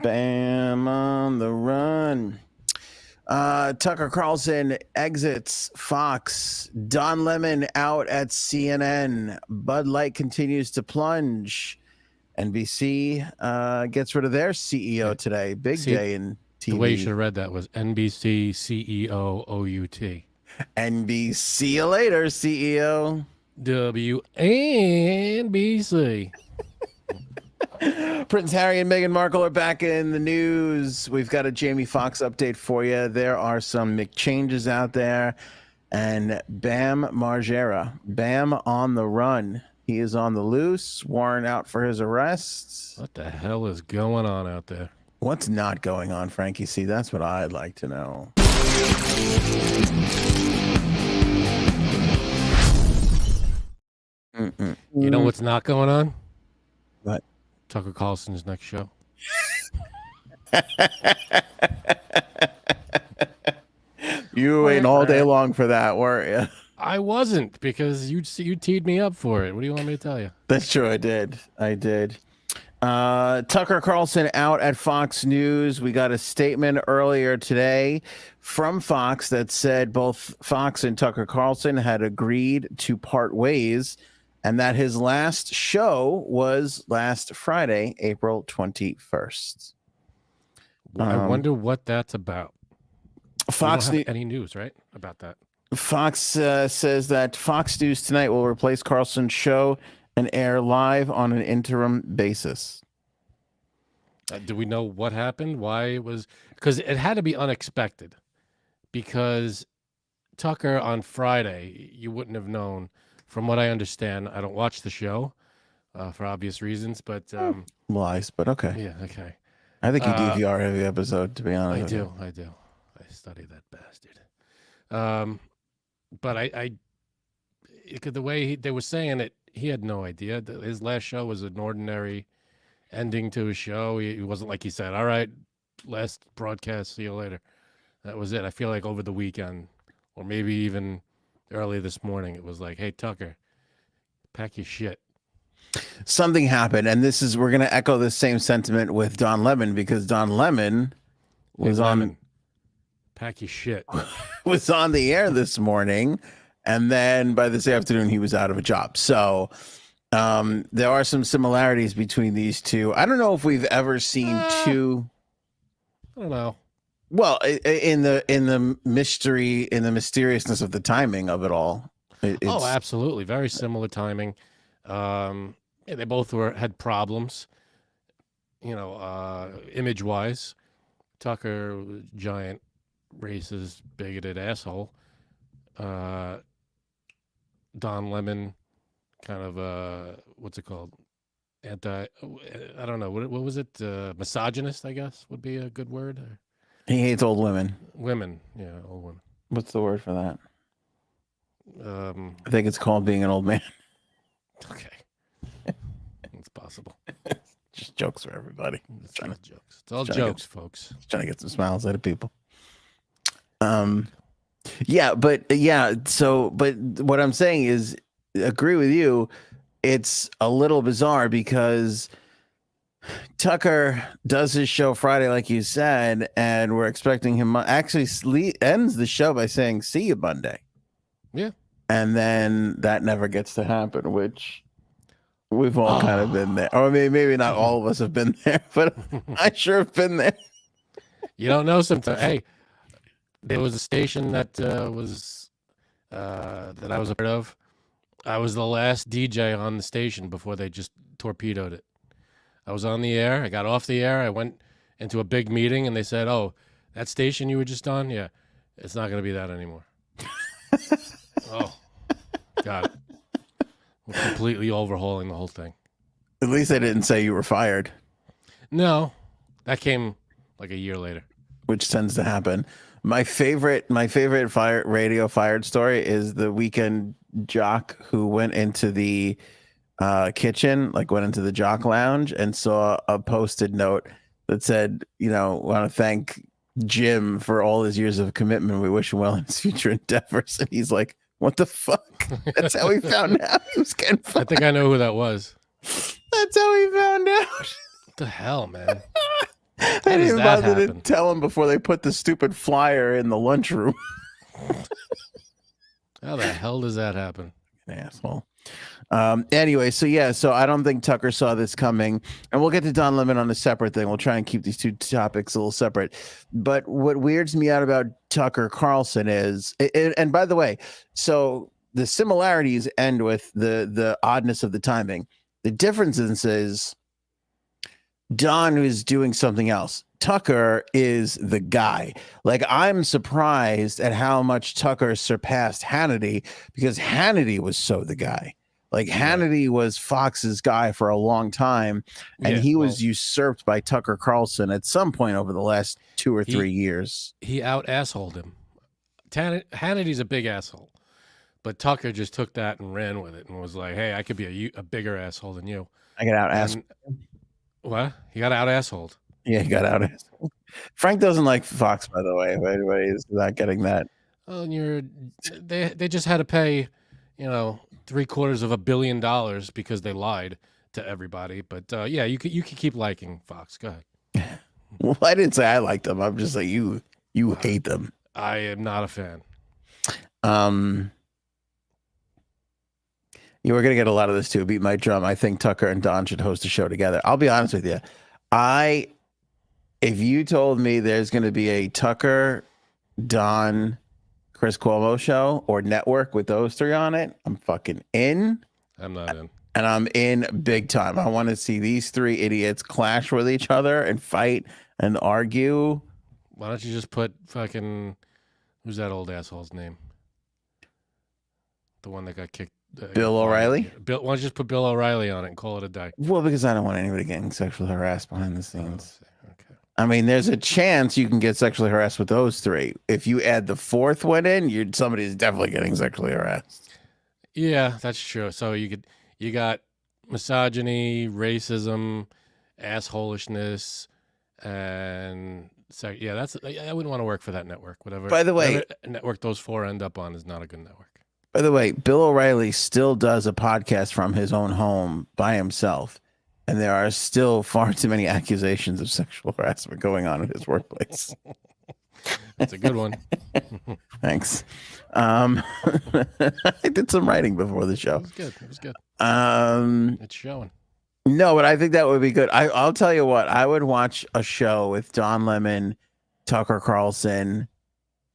Bam on the run. Tucker Carlson exits Fox. Don Lemon out at CNN. Bud Light continues to plunge. NBC gets rid of their CEO today. Big day in TV. The way you should have read that was NBC CEO OUT. NBC, see you later, CEO. WNBC. Prince Harry and Meghan Markle are back in the news. We've got a Jamie Foxx update for you. There are some McChanges out there. And Bam Margera, Bam on the run. He is on the loose, warrant out for his arrest. What the hell is going on out there? What's not going on, Frankie C? That's what I'd like to know. You know what's not going on? What? Tucker Carlson's next show. You waiting all day long for that, weren't you? I wasn't, because you teed me up for it. What do you want me to tell you? That's true. I did. Tucker Carlson out at Fox News. We got a statement earlier today from Fox that said both Fox and Tucker Carlson had agreed to part ways, and that his last show was last Friday, April 21st. I wonder what that's about. Fox we don't have any news, right, about that? Fox says that Fox News Tonight will replace Carlson's show and air live on an interim basis. Do we know what happened? Why it was? Because it had to be unexpected. Because Tucker on Friday, you wouldn't have known. From what I understand, I don't watch the show for obvious reasons, but lies. But okay. Yeah, okay. I think you DVR every episode, to be honest. I do. I study that bastard. But the way they were saying it, he had no idea. His last show was an ordinary ending to his show. He wasn't like he said, all right, last broadcast, see you later. That was it. I feel like over the weekend, or maybe even early this morning, it was like, hey, Tucker, pack your shit. Something happened, and we're going to echo the same sentiment with Don Lemon, because Don Lemon was pack your shit. Was on the air this morning, and then by this afternoon he was out of a job. So there are some similarities between these two. I don't know if we've ever seen two. I don't know. Well, in the mystery, in the mysteriousness of the timing of it all. Oh, absolutely, very similar timing. They both had problems, image wise. Tucker, giant, racist, bigoted asshole. Don Lemon, kind of what's it called? I don't know, what was it? Misogynist, I guess would be a good word. He hates old women. Women, yeah, old women. What's the word for that? I think it's called being an old man. Okay, it's possible. Just jokes for everybody. It's all jokes. It's all jokes, folks. Trying to get some smiles out of people. But what I'm saying is, agree with you. It's a little bizarre because Tucker does his show Friday, like you said, and we're expecting him actually ends the show by saying, see you Monday. Yeah. And then that never gets to happen, which we've all kind of been there. Or maybe not all of us have been there, but I sure have been there. You don't know sometimes. Hey, there was a station that that I was a part of. I was the last DJ on the station before they just torpedoed it. I was on the air. I got off the air. I went into a big meeting, and they said, oh, that station you were just on? Yeah, it's not going to be that anymore. Oh, got it. We're completely overhauling the whole thing. At least they didn't say you were fired. No, that came like a year later. Which tends to happen. My favorite radio fired story is the weekend jock who went into the kitchen, like went into the jock lounge and saw a posted note that said, want to thank Jim for all his years of commitment. We wish him well in his future endeavors. And he's like, what the fuck? That's how we found out he was getting fired. I think I know who that was. That's how he found out. What the hell, man? I didn't even bother to tell him before they put the stupid flyer in the lunchroom. How the hell does that happen? An asshole. Anyway, so I don't think Tucker saw this coming, and we'll get to Don Lemon on a separate thing. We'll try and keep these two topics a little separate. But what weirds me out about Tucker Carlson is, and by the way, so the similarities end with the oddness of the timing. The difference is Don is doing something else. Tucker is the guy. Like, I'm surprised at how much Tucker surpassed Hannity, because Hannity was so the guy. Like, Hannity was Fox's guy for a long time, and he was usurped by Tucker Carlson at some point over the last 2 or 3 years. He out-assholed him. Hannity's a big asshole, but Tucker just took that and ran with it and was like, hey, I could be a bigger asshole than you. I got out-assholed. What? He got out-assholed. Yeah, he got out-assholed. Frank doesn't like Fox, by the way, if anybody is not getting that. Well, they just had to pay, $750 million because they lied to everybody. But yeah, you could keep liking Fox. Go ahead. Well, I didn't say I liked them. I'm just like, you hate them. I am not a fan. You were gonna get a lot of this too. Beat my drum. I think Tucker and Don should host a show together. I'll be honest with you. If you told me there's gonna be a Tucker, Don, Chris Cuomo show or network with those three on it, I'm fucking in. I'm not in. And I'm in big time. I want to see these three idiots clash with each other and fight and argue. Why don't you just put fucking, who's that old asshole's name? The one that got kicked. Bill O'Reilly? Why don't you just put Bill O'Reilly on it and call it a day? Well, because I don't want anybody getting sexually harassed behind the scenes. Okay. I mean, there's a chance you can get sexually harassed with those three. If you add the fourth one in, somebody's definitely getting sexually harassed. Yeah, that's true. So you got misogyny, racism, assholishness, and so yeah, I wouldn't want to work for that network. Whatever. By the way, whatever network those four end up on is not a good network. By the way, Bill O'Reilly still does a podcast from his own home by himself, and there are still far too many accusations of sexual harassment going on in his workplace. That's a good one. Thanks. I did some writing before the show. It was good. It's showing. No, but I think that would be good. I'll tell you what, I would watch a show with Don Lemon, Tucker Carlson,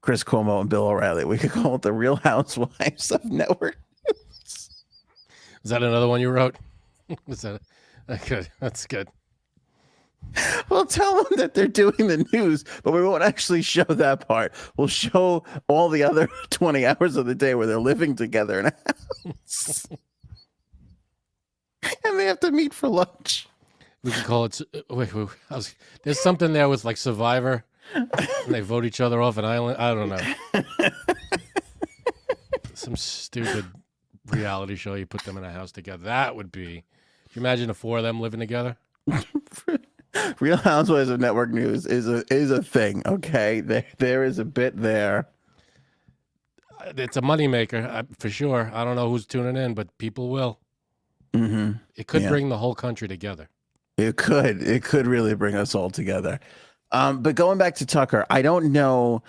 Chris Cuomo, and Bill O'Reilly. We could call it the Real Housewives of Network. Is that another one you wrote? Good. That's good. We'll tell them that they're doing the news, but we won't actually show that part. We'll show all the other 20 hours of the day where they're living together in a house. And they have to meet for lunch. We could call it. There's something there with like Survivor, and they vote each other off an island. I don't know. Some stupid reality show. You put them in a house together. That would be. Can you imagine the four of them living together? Real Housewives of Network News is a thing. Okay, there is a bit there. It's a moneymaker for sure. I don't know who's tuning in, but people will. Mm-hmm. It could bring the whole country together. It could really bring us all together. But going back to Tucker, I don't know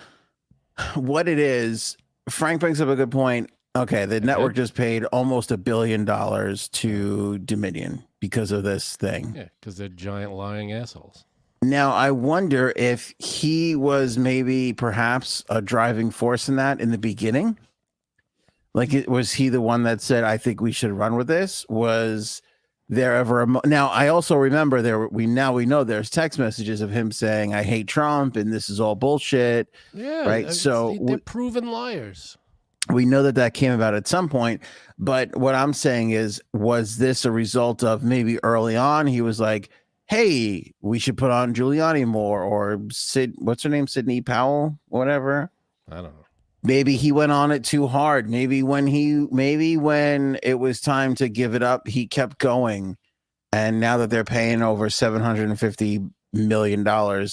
what it is. Frank brings up a good point. Okay, the network just paid almost $1 billion to Dominion because of this thing. Yeah, because they're giant lying assholes. Now, I wonder if he was maybe perhaps a driving force in that in the beginning. Like, was he the one that said, I think we should run with this? Was there ever now, I also remember we know there's text messages of him saying, I hate Trump and this is all bullshit. Yeah. Right. So they're proven liars. We know that came about at some point. But what I'm saying is, was this a result of maybe early on he was like, hey, we should put on Giuliani more, or what's her name? Sidney Powell, whatever. I don't know. Maybe he went on it too hard. Maybe when it was time to give it up, he kept going. And now that they're paying over $750 million,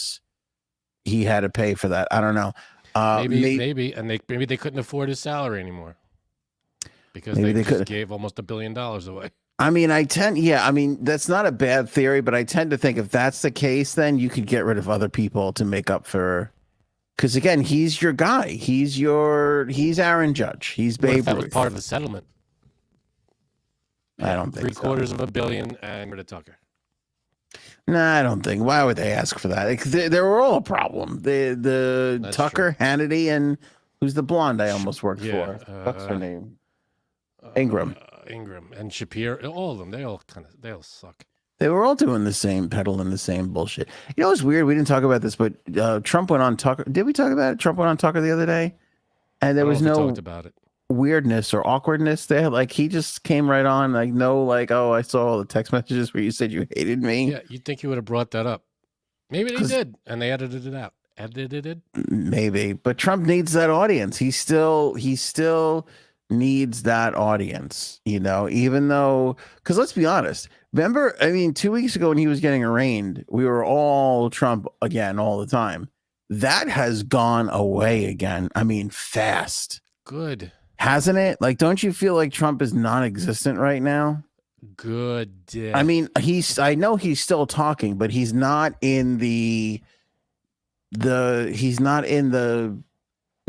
he had to pay for that. I don't know. Maybe, and maybe they couldn't afford his salary anymore because they just gave almost $1 billion away. I mean, that's not a bad theory, but I tend to think if that's the case, then you could get rid of other people to make up for. Because again, he's your guy. He's Aaron Judge. He's What if Babe that was Ruth. part of the settlement? I don't think so. $750 million and rid of Tucker. Nah, I don't think. Why would they ask for that? They were all a problem. The Tucker, true. Hannity, and who's the blonde I almost worked for? What's her name? Ingram. Ingram and Shapiro. All of them. They all suck. They were all doing the same, peddling the same bullshit. You know, it's weird. We didn't talk about this, but Trump went on Tucker. Did we talk about it? Trump went on Tucker the other day, and there was no talked about it. Weirdness or awkwardness there. Like he just came right on, like no, like, oh, I saw all the text messages where you said you hated me. Yeah, you'd think he would have brought that up. Maybe they did, and they edited it out. Maybe, but Trump needs that audience. He still needs that audience, you know, even though, because let's be honest, remember, I mean, 2 weeks ago when he was getting arraigned, we were all Trump again all the time. That has gone away again. I mean, fast. Good. Hasn't it? Like, don't you feel like Trump is non-existent right now? Good. I mean, I know he's still talking, but he's not in the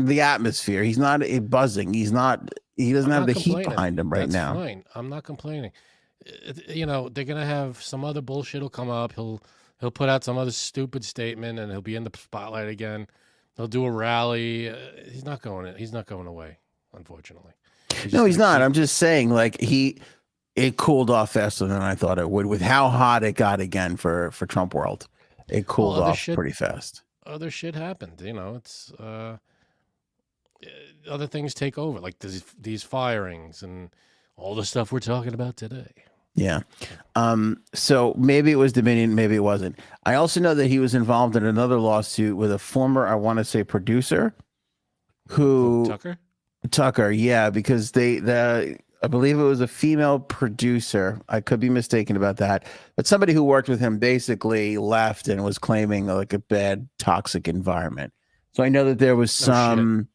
atmosphere. He's not buzzing. He doesn't have the heat behind him right now. That's fine. I'm not complaining. You know, they're going to have some other bullshit will come up. He'll put out some other stupid statement and he'll be in the spotlight again. He'll do a rally. He's not going away, unfortunately. He's not. I'm just saying, like, it cooled off faster than I thought it would with how hot it got again for Trump world. It cooled off pretty fast. Other shit happened. You know, it's other things take over, like these firings and all the stuff we're talking about today. Yeah. So maybe it was Dominion, maybe it wasn't. I also know that he was involved in another lawsuit with a former, I want to say, producer who Tucker, yeah, because I believe it was a female producer. I could be mistaken about that, but somebody who worked with him basically left and was claiming like a bad, toxic environment. So I know that there was some.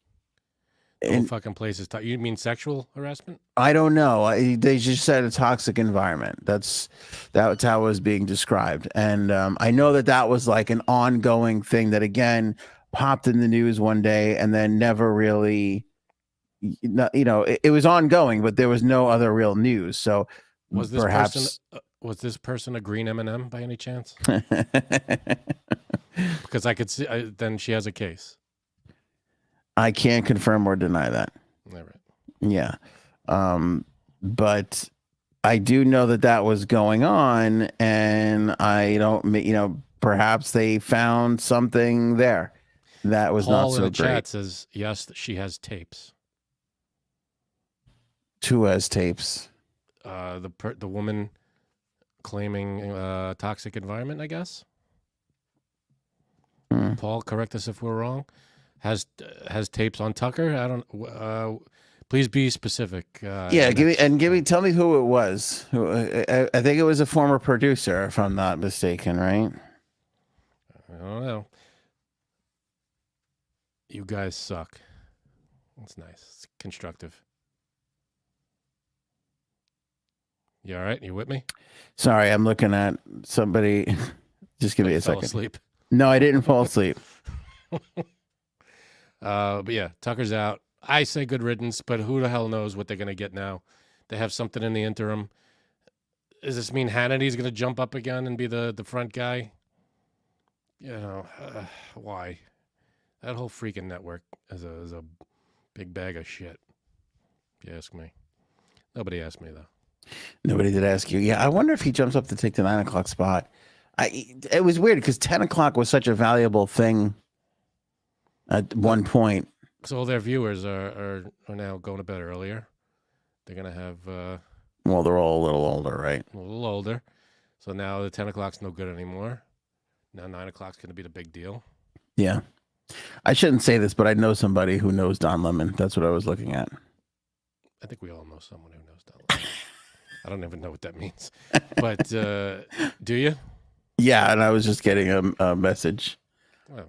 The whole fucking place is. You mean sexual harassment? I don't know. They just said a toxic environment. That's how it was being described, and I know that was like an ongoing thing that again popped in the news one day and then never really. You know, it was ongoing, but there was no other real news. So was this person a green M&M by any chance? Because I could see then she has a case. I can't confirm or deny that. All right. Yeah. But I do know that was going on, and I don't, you know, perhaps they found something there that was not so great. Paul in the chat says yes, she has tapes. Who has tapes? The woman claiming toxic environment, I guess. Paul, correct us if we're wrong. Has tapes on Tucker? I don't. Please be specific. Yeah, tell me who it was. I think it was a former producer, if I'm not mistaken, right? I don't know. You guys suck. It's nice. It's constructive. You all right? You with me? Sorry, I'm looking at somebody. Just give me a second. Asleep. No, I didn't fall asleep. But yeah, Tucker's out. I say good riddance, but who the hell knows what they're going to get now? They have something in the interim. Does this mean Hannity's going to jump up again and be the front guy? You know, why? That whole freaking network is a big bag of shit, if you ask me. Nobody asked me, though. Nobody did ask you. Yeah, I wonder if he jumps up to take the 9 o'clock spot. It was weird because 10 o'clock was such a valuable thing at one point. So all their viewers are now going to bed earlier. They're going to have... well, they're all a little older, right? A little older. So now the 10 o'clock's no good anymore. Now 9 o'clock's going to be the big deal. Yeah. I shouldn't say this, but I know somebody who knows Don Lemon. That's what I was looking at. I think we all know someone who knows Don Lemon. I don't even know what that means. But do you? Yeah, and I was just getting a message.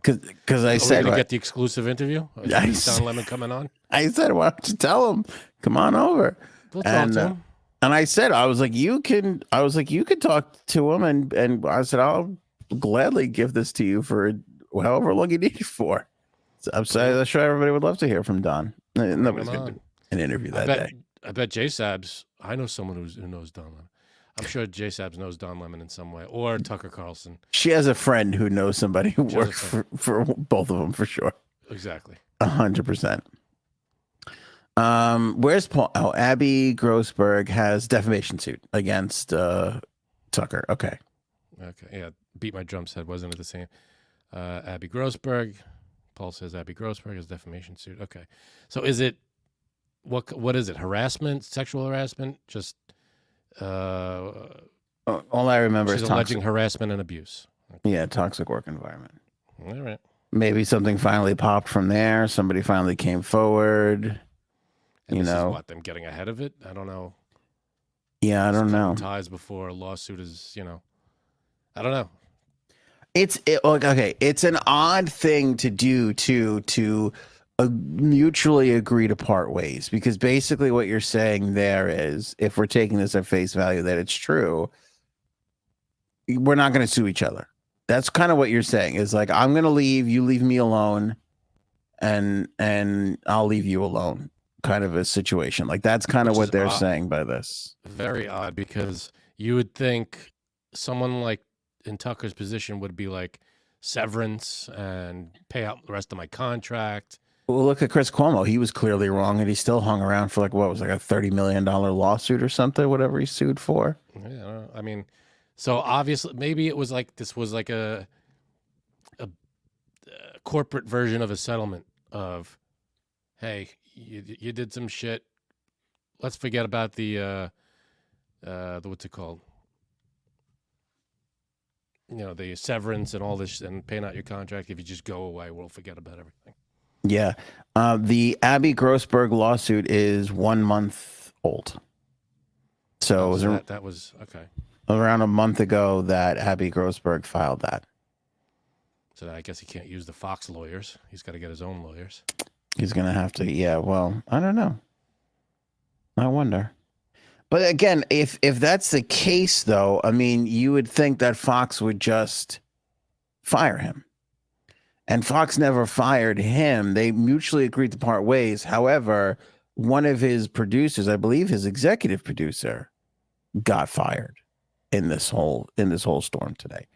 Because I said... We're going to get the exclusive interview? Don Lemon coming on? I said, why don't you tell him? Come on over. We'll talk to him. And I said, I was like, you can talk to him, and I said, I'll gladly give this to you for however long you need it for. So I'm sure everybody would love to hear from Don. Nobody's going to do an interview that day. I bet J Sabs. I know someone who knows Don Lemon. I'm sure J Sabs knows Don Lemon in some way, or Tucker Carlson. She has a friend who knows somebody who works for both of them for sure. Exactly. 100%. Where's Paul? Oh, Abby Grossberg has defamation suit against Tucker. Okay. Yeah. Beat my drum said, wasn't it the same? Abby Grossberg. Paul says Abby Grossberg has defamation suit. Okay. So is it what is it? Harassment, sexual harassment? Just all I remember is alleging harassment and abuse. Okay. Yeah, toxic work environment. All right. Maybe something finally popped from there. Somebody finally came forward. And this is what, them getting ahead of it? I don't know. Yeah, I don't know. Ties before a lawsuit is, I don't know. It's an odd thing to do to mutually agree to part ways, because basically what you're saying there is, if we're taking this at face value that it's true, we're not going to sue each other. That's kind of what you're saying, is like, I'm going to leave, you leave me alone, and I'll leave you alone, kind of a situation. Like, that's kind of what they're saying by this. Very odd, because you would think someone like in Tucker's position would be like severance and pay out the rest of my contract. Well, look at Chris Cuomo. He was clearly wrong, and he still hung around for like, what was like a $30 million lawsuit or something, whatever he sued for. Yeah, I mean, so obviously maybe it was like, this was like a corporate version of a settlement of, hey, you did some shit. Let's forget about the what's it called? The severance and all this, and paying out your contract. If you just go away, we'll forget about everything. Yeah. The Abby Grossberg lawsuit is 1 month old. So that was okay. Around a month ago that Abby Grossberg filed that. So I guess he can't use the Fox lawyers. He's got to get his own lawyers. He's going to have to. Yeah, well, I don't know. I wonder. But again, if that's the case, though, I mean, you would think that Fox would just fire him. And Fox never fired him. They mutually agreed to part ways. However, one of his producers, I believe his executive producer, got fired in this whole storm today.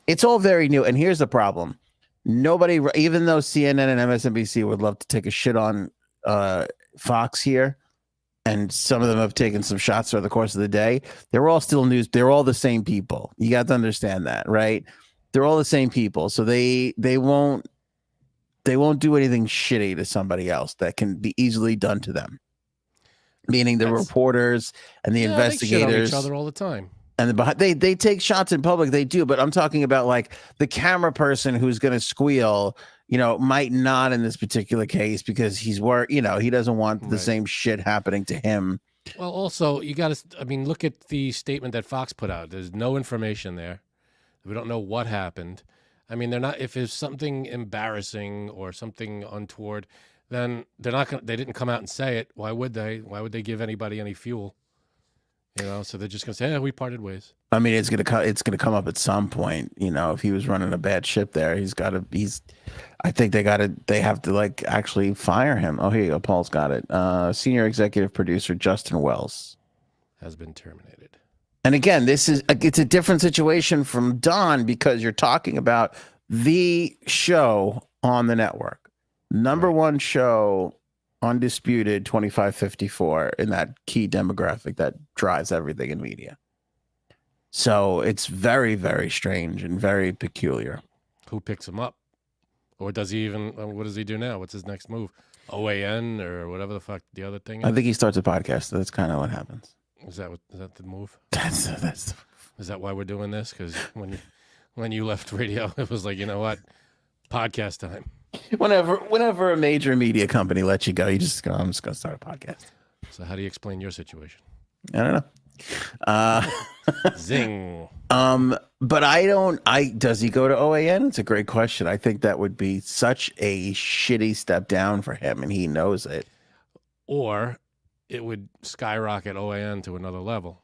It's all very new. And here's the problem. Nobody, even though CNN and MSNBC would love to take a shit on Fox here, and some of them have taken some shots throughout the course of the day, they're all still news. They're all the same people. You got to understand that, right? They're all the same people. So they won't do anything shitty to somebody else that can be easily done to them. Meaning the reporters and the investigators. They shit on each other all the time. And they take shots in public. They do, but I'm talking about like the camera person who's going to squeal, might not in this particular case, because he doesn't want the same shit happening to him. Well, also you got to, look at the statement that Fox put out. There's no information there. We don't know what happened. They're not, if it's something embarrassing or something untoward, then they're not going to, they didn't come out and say it. Why would they? Why would they give anybody any fuel? So they're just going to say, we parted ways. It's going to come up at some point, if he was running a bad ship there, I think they have to like actually fire him. Oh, here you go. Paul's got it. Senior executive producer Justin Wells has been terminated. And again, it's a different situation from Don, because you're talking about the show on the network, number one show, undisputed 25-54 in that key demographic that drives everything in media. So it's very, very strange and very peculiar. Who picks him up? Or does he even, what does he do now? What's his next move? OAN or whatever the fuck the other thing is? I think he starts a podcast. That's kind of what happens. Is that the move? That's Is that why we're doing this? Because when you left radio, it was like, you know what? Podcast time. Whenever a major media company lets you go, you just go, I'm just going to start a podcast. So how do you explain your situation? I don't know. Zing. But does he go to OAN? It's a great question. I think that would be such a shitty step down for him, and he knows it. Or it would skyrocket OAN to another level.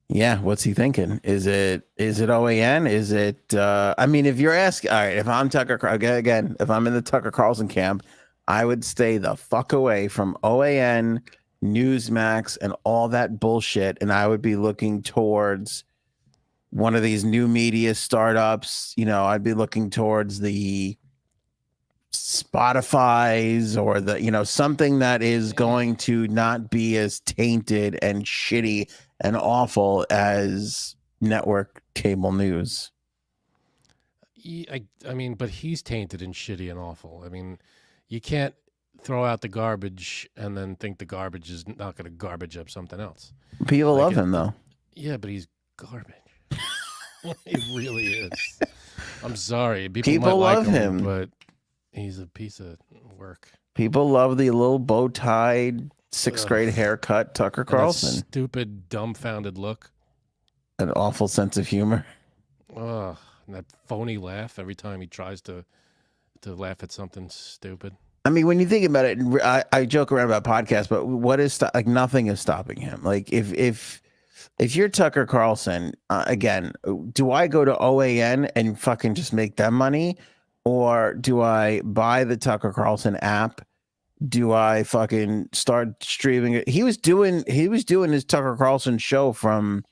Yeah, what's he thinking? Is it OAN? Is it I mean, if you're asking, all right, if I'm again, if I'm in the Tucker Carlson camp, I would stay the fuck away from OAN, Newsmax, and all that bullshit, and I would be looking towards one of these new media startups. You know, I'd be looking towards the Spotify's or the, you know, something that is going to not be as tainted and shitty and awful as network cable news. I mean, but he's tainted and shitty and awful. I mean, you can't throw out the garbage and then think the garbage is not going to garbage up something else. People love him, though. Yeah, but he's garbage. He really is. I'm sorry. People might love like him, but he's a piece of work. People love the little bow-tied sixth grade haircut, Tucker Carlson. Stupid, dumbfounded look. An awful sense of humor. And that phony laugh every time he tries to laugh at something stupid. I mean, when you think about it, I joke around about podcasts, but what is like nothing is stopping him. Like if you're Tucker Carlson, again, do I go to OAN and fucking just make them money, or do I buy the Tucker Carlson app? Do I fucking start streaming it? He was doing his Tucker Carlson show from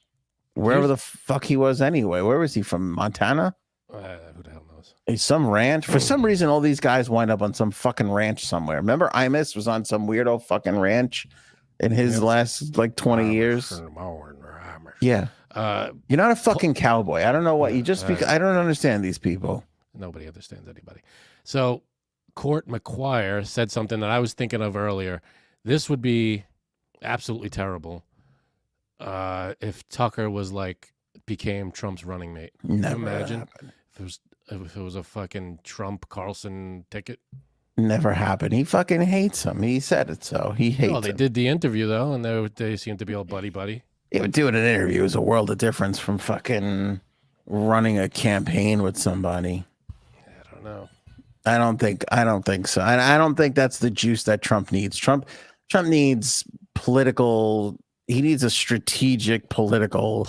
wherever the fuck he was anyway. Where was he from? Montana? Who the hell knows? Some ranch. For some reason, all these guys wind up on some fucking ranch somewhere. Remember, Imus was on some weirdo fucking ranch in his last like 20 years. Yeah. You're not a fucking cowboy. I don't know what you just because I don't understand these people. Nobody understands anybody. So Court McQuire said something that I was thinking of earlier. This would be absolutely terrible if Tucker was became Trump's running mate. Never. Can you imagine if it was a fucking Trump Carlson ticket? Never happened. He fucking hates him. He said it so. He hates him. They did the interview though, and they seemed to be all buddy. Yeah, but doing an interview is a world of difference from fucking running a campaign with somebody. I don't know. I don't think so. I don't think that's the juice that Trump needs. Trump needs political. He needs a strategic political.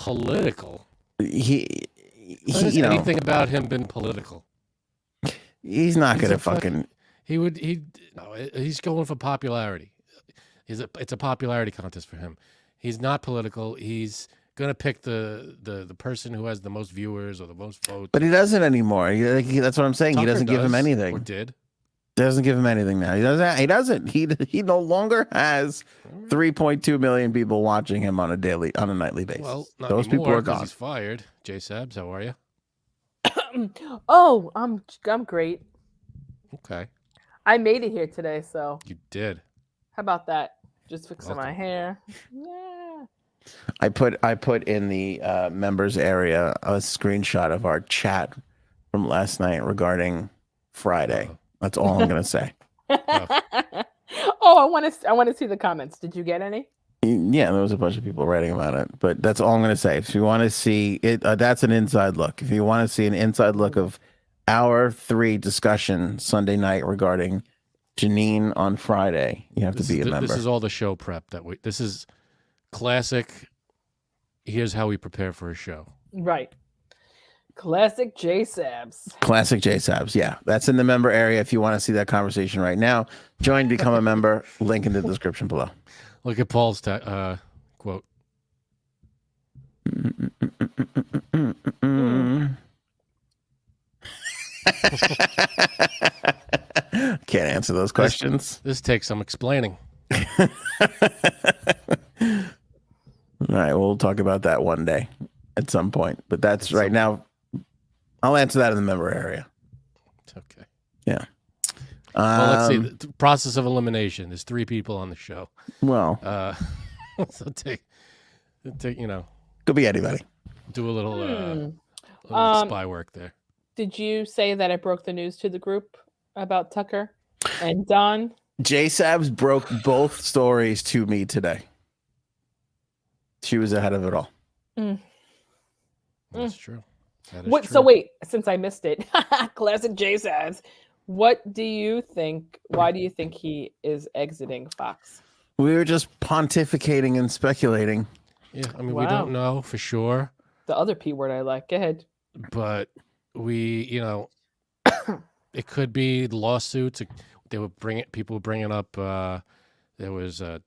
He you know, anything about him been political? He's not gonna fucking. He's going for popularity. It's a popularity contest for him. He's not political. He's gonna pick the person who has the most viewers or the most votes. But he doesn't anymore. That's what I'm saying. Tucker he doesn't give him anything. Or did. Doesn't give him anything now. He doesn't. He no longer has 3.2 million people watching him on a nightly basis. Well, not those anymore, people are gone. He's fired. J Sabs, how are you? Oh, I'm great. Okay. I made it here today, so. You did. How about that? Just fixing my hair. Yeah. I put in the members area a screenshot of our chat from last night regarding Friday. That's all I'm gonna say. Oh, I want to see the comments. Did you get any? Yeah, there was a bunch of people writing about it, but that's all I'm gonna say. If you want to see it, that's an inside look. If you want to see an inside look of our 3 discussion Sunday night regarding Janine on Friday, you have to be a member. This is all the show prep this is classic. Here's how we prepare for a show. Right. Classic J Sabs. Classic J Sabs. Yeah, that's in the member area. If you want to see that conversation right now, join, become a member. Link in the description below. Look at Paul's quote. Can't answer those questions. This takes some explaining. All right, we'll talk about that one day at some point. But that's right now. I'll answer that in the member area. Okay. Yeah. Well, let's see. The process of elimination. There's 3 people on the show. Well, so take could be anybody. Do a little spy work there. Did you say that I broke the news to the group about Tucker and Don? J Sabs broke both stories to me today. She was ahead of it all. That's true. That is What? true. So wait, since I missed it, classic J Sabs. What do you think? Why do you think he is exiting Fox? We were just pontificating and speculating. Yeah, I mean, we Wow. don't know for sure, The other P word I like. Go ahead. but it could be lawsuits. They were people bringing up. There was a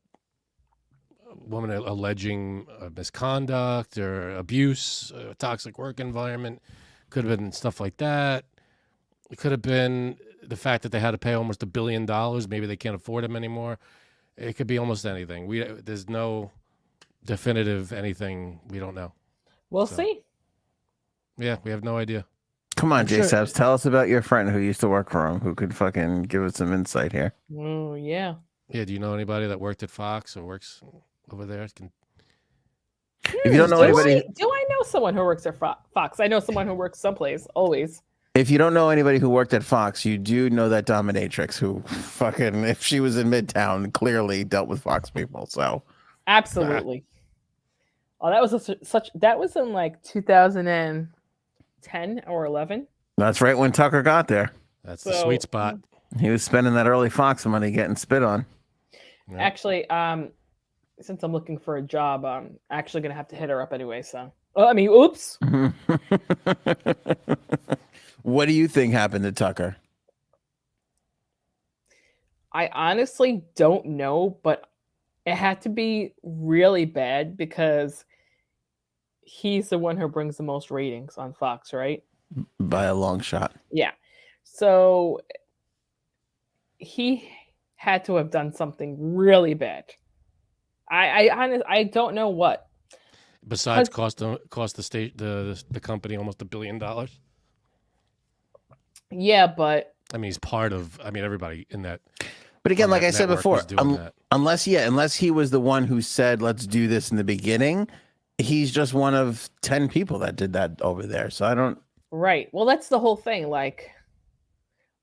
woman alleging misconduct or abuse, a toxic work environment. Could have been stuff like that. It could have been the fact that they had to pay almost $1 billion. Maybe they can't afford them anymore. It could be almost anything. There's no definitive anything. We don't know. We'll So. see. Yeah, we have no idea. Come on, I'm J sure- Sabs, tell us about your friend who used to work for him, who could fucking give us some insight here. Oh, yeah. Yeah, do you know anybody that worked at Fox or works over there? If you don't know anybody, Do I know someone who works at Fox? I know someone who works someplace, always. if you don't know anybody who worked at Fox, you do know that dominatrix who fucking, if she was in Midtown, clearly dealt with Fox people. So Absolutely. Oh, that was that was in like 2010 or 11. that's right when Tucker got there. That's the sweet spot. He was spending that early Fox money getting spit on. Yeah. Actually, since I'm looking for a job, I'm actually gonna have to hit her up anyway. So, I mean, oops. What do you think happened to Tucker? I honestly don't know, but it had to be really bad because he's the one who brings the most ratings on Fox, right? By a long shot. Yeah. So he had to have done something really bad. I don't know what. Besides cost the company almost $1 billion. Yeah, but I mean, he's part of. I mean, everybody in that. But again, on like that I said network before, was doing that. unless he was the one who said, let's do this in the beginning, he's just one of 10 people that did that over there. So I don't. right. Well, that's the whole thing. Like,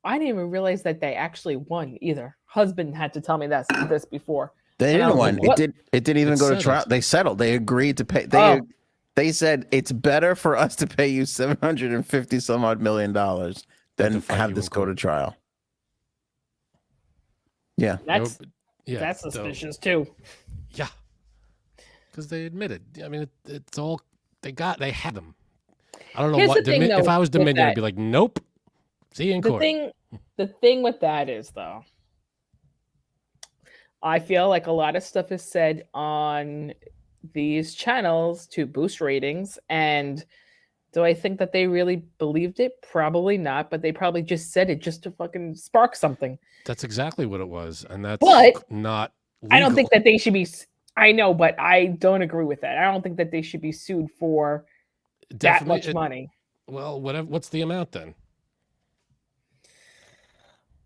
I didn't even realize that they actually won either. Husband had to tell me this before. They And I didn't was win. like, It didn't even It's go to settled. trial. They settled. They agreed to pay. They said it's better for us to pay you $750 some odd million than to fight have you this in go court. to trial. Yeah. That's Yeah, that's so- suspicious too. Yeah, because they admitted. I mean, it's all they got. They had them. I don't know Here's what. the thing, If though, I was with Dominion, that. I'd be like, nope. See you in court. The thing with that is, though, I feel like a lot of stuff is said on these channels to boost ratings. And do I think that they really believed it? Probably not, but they probably just said it just to fucking spark something. That's exactly what it was, and that's But not. Legal. I don't think that they should be. I know, but I don't agree with that. I don't think that they should be sued for that much money. Well, whatever. What's the amount then?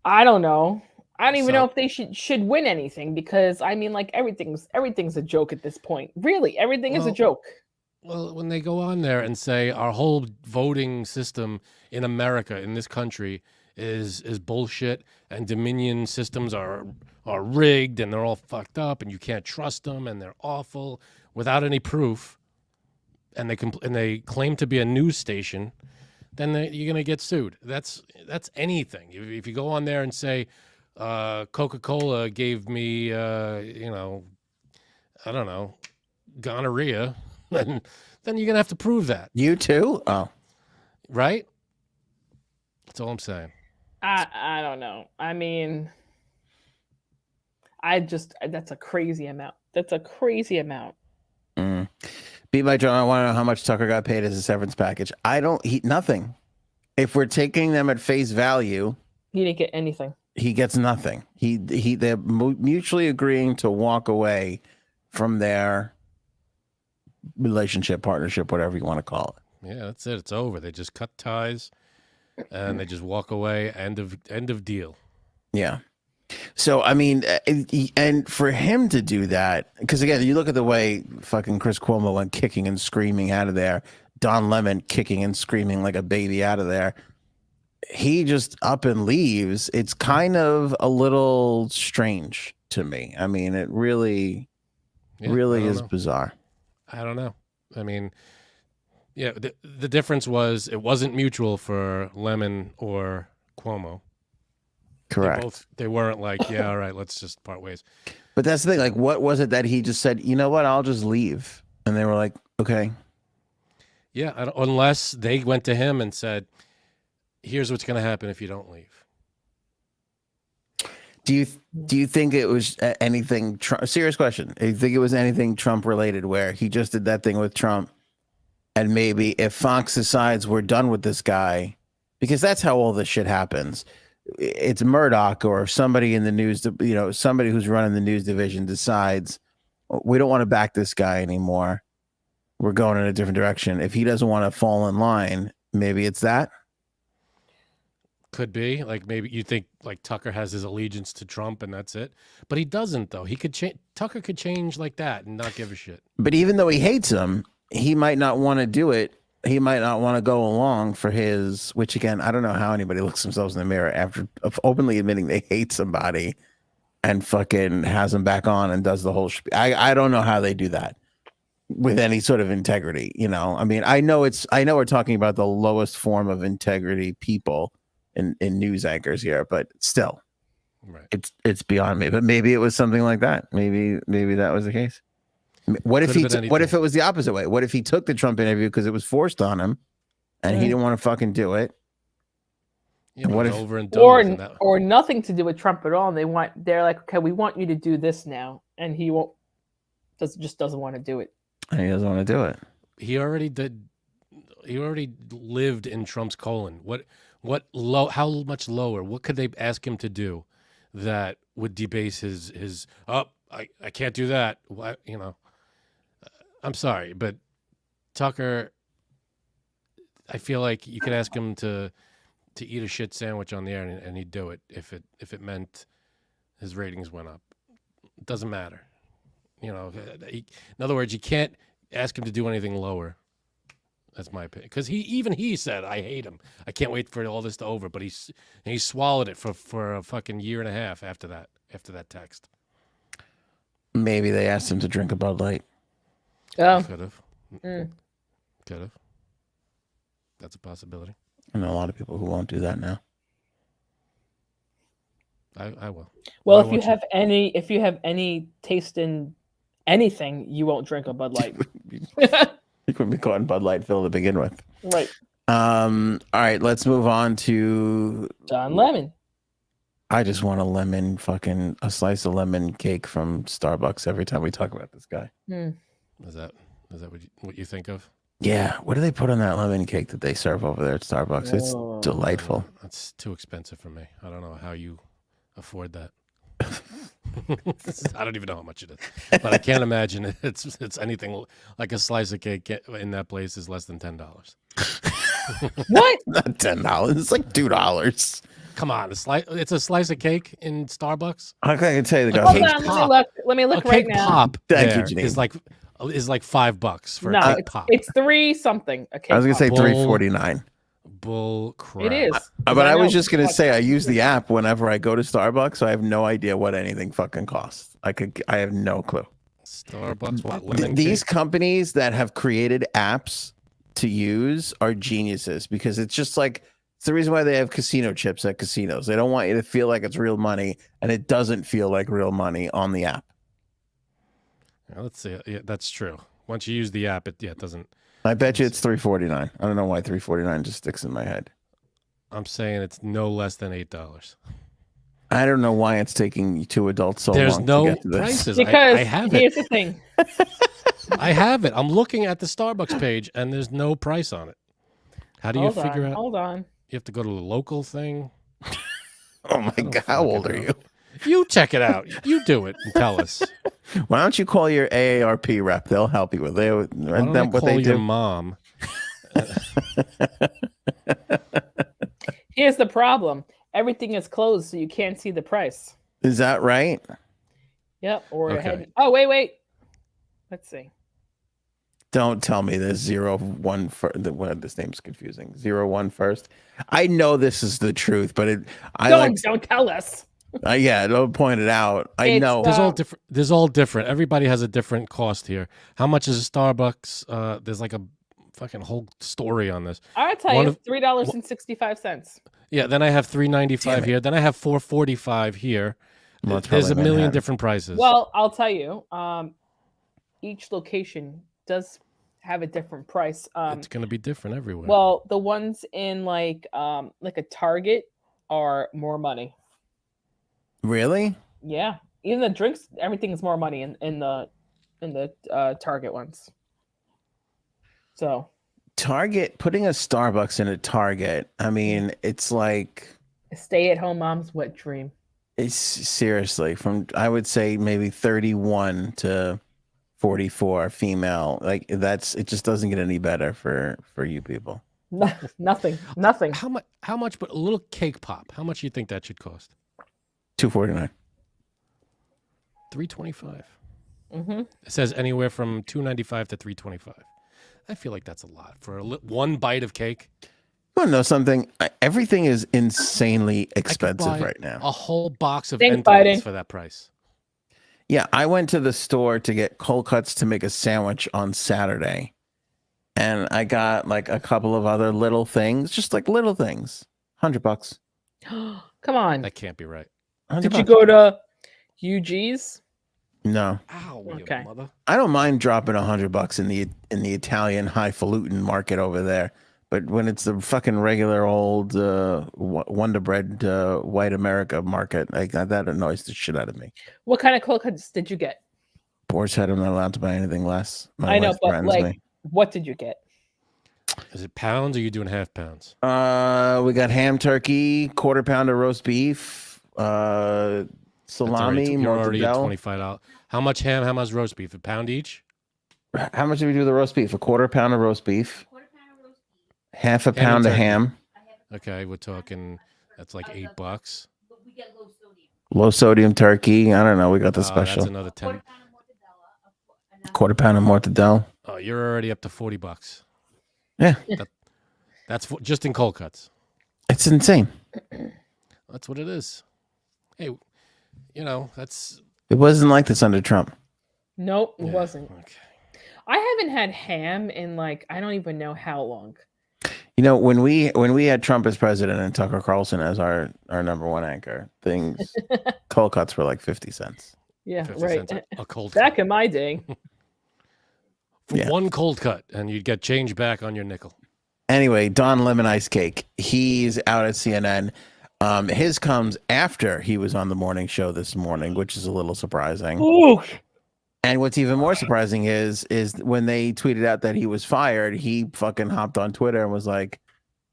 I don't know. I don't even So- know if they should win anything because I mean, like everything's a joke at this point. Really, everything is a Well, joke. Well, when they go on there and say our whole voting system in America, in this country, is bullshit, and Dominion systems are rigged and they're all fucked up, and you can't trust them, and they're awful without any proof, and they claim to be a news station, then you're gonna get sued. That's anything. If you go on there and say Coca-Cola gave me I don't know, gonorrhea, then you're gonna have to prove that, You too? Oh. right? That's all I'm saying. I don't know. I mean, that's a crazy amount. That's a crazy amount. Beat by John, I want to know how much Tucker got paid as a severance package. Nothing. If we're taking them at face value, He didn't get anything. he gets nothing. They're mutually agreeing to walk away from their relationship, partnership, whatever you want to call it. Yeah, that's it. It's over. They just cut ties, and they just walk away. End of deal. Yeah. So, I mean, and for him to do that, because again, you look at the way fucking Chris Cuomo went kicking and screaming out of there, Don Lemon kicking and screaming like a baby out of there. He just up and leaves. It's kind of a little strange to me. I mean, it really is bizarre. I don't know. I mean, yeah, the difference was it wasn't mutual for Lemon or Cuomo. Correct. They weren't like, yeah, all right, let's just part ways. But that's the thing. Like, what was it that he just said? You know what? I'll just leave, and they were like, okay. Yeah, unless they went to him and said, "Here's what's going to happen if you don't leave." Do you think it was anything? Serious question. Do you think it was anything Trump related, where he just did that thing with Trump, and maybe if Fox decides we're done with this guy, because that's how all this shit happens. It's Murdoch or somebody in the news, somebody who's running the news division decides we don't want to back this guy anymore. We're going in a different direction. If he doesn't want to fall in line, maybe it's that. Could be. Like, maybe you think like Tucker has his allegiance to Trump and that's it. But he doesn't, though. He could change. Tucker could change like that and not give a shit. But even though he hates him, he might not want to do it. He might not want to go along for his, which again, I don't know how anybody looks themselves in the mirror after openly admitting they hate somebody and fucking has them back on and does the whole. I don't know how they do that with any sort of integrity. I mean, I know we're talking about the lowest form of integrity people in news anchors here, but still, right. It's beyond me. But maybe it was something like that. Maybe that was the case. What if it was the opposite way? What if he took the Trump interview because it was forced on him, and he didn't want to fucking do it? Yeah, what if over and done or nothing to do with Trump at all? And they're like, okay, we want you to do this now, and he just doesn't want to do it. And he doesn't want to do it. He already did. He already lived in Trump's colon. How much lower? What could they ask him to do that would debase his? Oh, I can't do that. What I'm sorry, but Tucker, I feel like you could ask him to eat a shit sandwich on the air and he'd do it if it meant his ratings went up. It doesn't matter. In other words, you can't ask him to do anything lower. That's my opinion. Because he said, I hate him. I can't wait for all this to over. But he swallowed it for a fucking year and a half after that text. Maybe they asked him to drink a Bud Light. Oh. Could have. Could have. That's a possibility. I know a lot of people who won't do that now. I will. Well, if you have any taste in anything, you won't drink a Bud Light. You couldn't be caught in Bud Light Phil to begin with. Right. All right, let's move on to John Lemon. I just want a slice of lemon cake from Starbucks every time we talk about this guy. Is that what you think of? Yeah. What do they put on that lemon cake that they serve over there at Starbucks? It's delightful. That's too expensive for me. I don't know how you afford that. I don't even know how much it is, but I can't imagine it's anything like a slice of cake in that place is less than $10. What? Not $10. It's like $2. Come on, it's a slice of cake in Starbucks. I can tell you the Hold guy. on, let me look right now. Pop Thank you, Janine. Is like $5 for no, a cake pop. It's $3 something. A cake I was gonna say pop. $3.49. Bull crap. It is. But I was just gonna say I use the app whenever I go to Starbucks, so I have no idea what anything fucking costs. I have no clue. Starbucks, what? These companies that have created apps to use are geniuses because it's just like it's the reason why they have casino chips at casinos. They don't want you to feel like it's real money, and it doesn't feel like real money on the app. Yeah, let's see. Yeah, that's true. Once you use the app, it doesn't. I bet you it's $3.49. I don't know why $3.49 just sticks in my head. I'm saying it's no less than $8. I don't know why it's taking two adults so There's long no to get to this. Because prices. I have here's it. the thing. I have it. I'm looking at the Starbucks page, and there's no price on it. How do you figure out? Hold on. You have to go to the local thing. Oh my God! How old are you? You check it out. You do it and tell us. Why don't you call your AARP rep? They'll help you with it. Why don't I call your mom? Here's the problem. Everything is closed, so you can't see the price. Is that right? Yep. Or Okay. Oh, wait. Let's see. Don't tell me there's 01 first. This name's confusing. 01 first. I know this is the truth, but Don't tell us. Yeah, don't point it out. I know. There's all different. Everybody has a different cost here. How much is a Starbucks? There's like a fucking whole story on this. I'll tell you, $3.65. Yeah, then I have $3.95 here. Then I have $4.45 here. Well, it's There's a probably million Manhattan. different prices. Well, I'll tell you. Each location does have a different price. It's going to be different everywhere. Well, the ones in like a Target are more money. Really? Yeah, even the drinks, everything is more money in the Target ones. So Target, putting a Starbucks in a Target, I mean, it's like a stay-at-home mom's wet dream. it's seriously from, I would say maybe 31 to 44 female. Like it just doesn't get any better for you people. Nothing. How much? But a little cake pop. How much do you think that should cost? $2.49. $3.25. Mm-hmm. It says anywhere from $2.95 to $3.25. I feel like that's a lot for one bite of cake. You want to know something? Everything is insanely expensive right now. A whole box of Think envelopes biting. for that price. Yeah, I went to the store to get cold cuts to make a sandwich on Saturday. And I got like a couple of other little things, just like little things. $100. Come on. That can't be right. Did you go to UG's? No. Ow, Okay. you mother. I don't mind dropping $100 in the Italian highfalutin market over there, but when it's the fucking regular old Wonder Bread white America market, that annoys the shit out of me. What kind of cold cuts did you get? Boar's Head, I'm not allowed to buy anything less. My I know, wife but threatens like, me. what did you get? Is it pounds or are you doing half pounds? We got ham turkey, quarter pound of roast beef, salami, You're already at mortadella. $25. How much ham? How much roast beef? A pound each? How much did we do the roast beef? A quarter pound of roast beef, half a Ham and pound of turkey. ham, Okay, we're talking. That's like $8. But we get low sodium. low sodium turkey. I don't know. We got the That's special another 10. quarter pound of mortadella. Oh, you're already up to $40. Yeah, That's just in cold cuts. it's insane. That's what it is. Hey, that's. It wasn't like this under Trump. Nope, it Yeah, wasn't. Okay. I haven't had ham in like I don't even know how long. You know, when we had Trump as president and Tucker Carlson as our number one anchor, things cold cuts were like 50 cents. Yeah, 50 right. cents a cold Back cut. in my day. For Yeah. one cold cut, and you'd get change back on your nickel. Anyway, Don Lemon Ice Cake, he's out at CNN. His comes after he was on the morning show this morning, which is a little surprising. Ooh. And what's even more surprising is when they tweeted out that he was fired, he fucking hopped on Twitter and was like,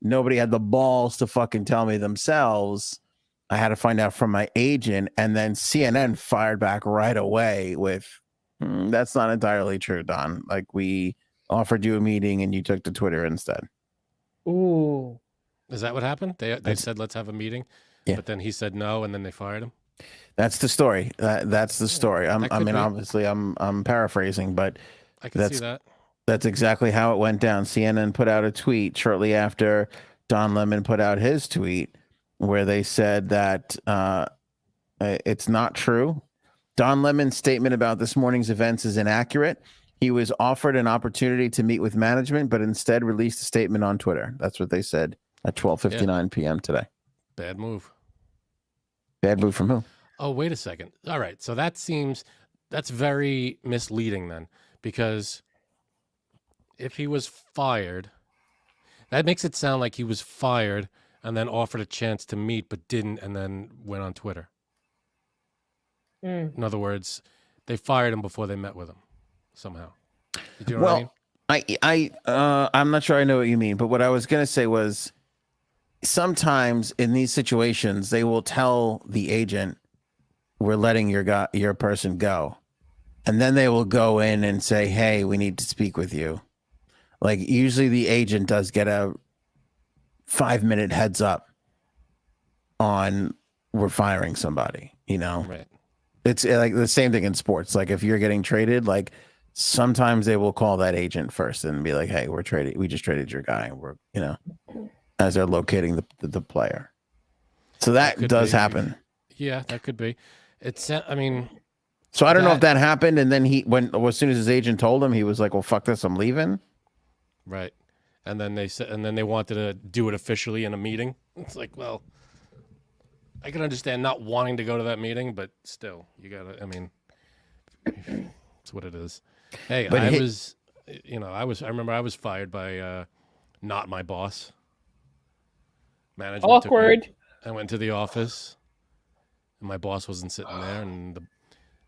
nobody had the balls to fucking tell me themselves. I had to find out from my agent. And then CNN fired back right away with, that's not entirely true, Don. Like, we offered you a meeting and you took to Twitter instead. Ooh. Is that what happened? They said, let's have a meeting. Yeah. But then he said no, and then they fired him. That's the story. That's the story. that I could mean, be. obviously, I'm paraphrasing, but I can see that. that's exactly how it went down. CNN put out a tweet shortly after Don Lemon put out his tweet, where they said that it's not true. Don Lemon's statement about this morning's events is inaccurate. He was offered an opportunity to meet with management, but instead released a statement on Twitter. That's what they said at 12:59 p.m. today. Bad move. Bad move from who? Oh, wait a second. All right. So that's very misleading then, because if he was fired, that makes it sound like he was fired and then offered a chance to meet, but didn't, and then went on Twitter. Mm. In other words, they fired him before they met with him somehow. You know what I mean? I'm not sure I know what you mean, but what I was going to say was sometimes in these situations, they will tell the agent, we're letting your person go. And then they will go in and say, hey, we need to speak with you. Like, usually the agent does get a 5-minute heads up on we're firing somebody, Right. It's like the same thing in sports. Like, if you're getting traded, like, sometimes they will call that agent first and be like, hey, we just traded your guy. We're, as they're locating the player. So that could does be. happen. Yeah, that could be. I mean, So I don't know if that happened. And then as soon as his agent told him, he was like, well, fuck this, I'm leaving. right. And then they said, and then they wanted to do it officially in a meeting. It's like, well, I can understand not wanting to go to that meeting, but still, you gotta. I mean, it's what it is. Hey, But I hi- was, I remember I was fired by not my boss. Management took me- Awkward. I went to the office, and my boss wasn't sitting there,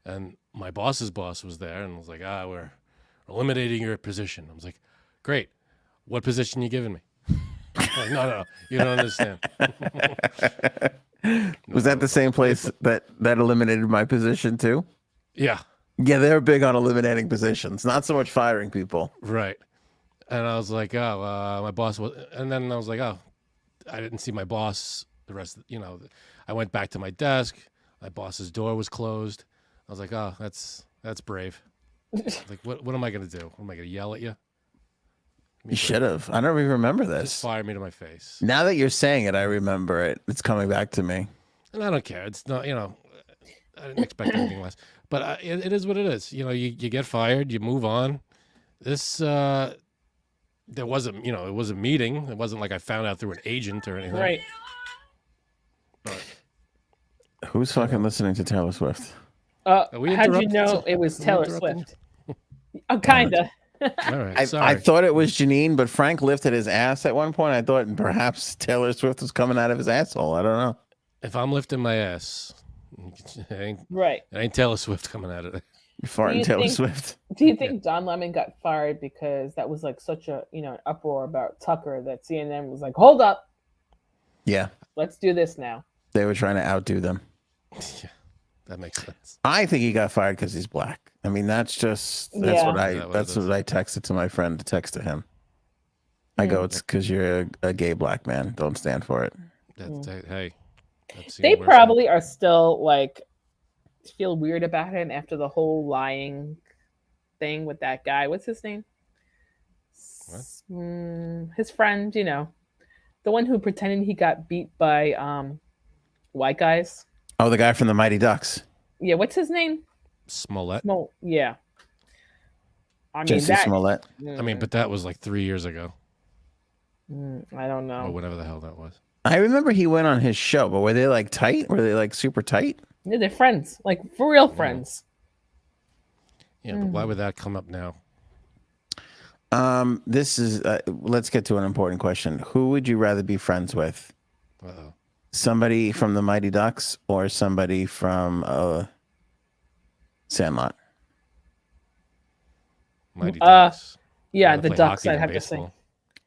and my boss's boss was there, and was like, we're eliminating your position. I was like, great. What position you giving me? Like, no, you don't understand. Was that the same place that eliminated my position too? Yeah, Yeah, they're big on eliminating positions, not so much firing people. right. And I was like, my boss was, and then I was like, I didn't see my boss. The rest, I went back to my desk. My boss's door was closed. I was like, that's brave. Like, what am I gonna do? Am I gonna yell at you? You should have. I don't even remember Just this. fire me to my face. Now that you're saying it, I remember it. It's coming back to me. And I don't care. It's not, I didn't expect anything less. But it is what it is. You get fired, you move on. This, there wasn't, it was a meeting. It wasn't like I found out through an agent or anything. Right. But, Who's fucking listening to Taylor Swift? How'd we you interrupted know some- it was we Taylor interrupted? Swift? Oh, kinda. all right. I Sorry. thought it was Janine, but Frank lifted his ass at one point. I thought perhaps Taylor Swift was coming out of his asshole. I don't know. If I'm lifting my ass, it Right. ain't Taylor Swift coming out of it. You're farting you Taylor think- Swift. Do you think Don Lemon got fired because that was like such a an uproar about Tucker that CNN was like, hold up, Yeah, let's do this now. they were trying to outdo them. Yeah, that makes sense. I think he got fired because he's black. I mean, that's Yeah. what Is that what I texted to my friend to text to him. I go, it's because you're a gay black man. Don't stand for it. Hey, I've seen They worse. probably are still like feel weird about him after the whole lying thing with that guy. What's his name? His friend, the one who pretended he got beat by white guys. Oh, the guy from the Mighty Ducks. Yeah, what's his name? Smollett. No, yeah. I mean Jesse that. Smollett. I mean, but that was like 3 years ago, I don't or know. whatever the hell that was. I remember he went on his show, but were they like tight? Were they like super tight? Yeah, they're friends, like for real friends. Yeah, but why would that come up now? This is let's get to an important question. Who would you rather be friends with? Uh-oh. Somebody from the Mighty Ducks or somebody from Sandlot? Mighty Ducks. Yeah, Rather the play Ducks. hockey I'd than have to say. baseball.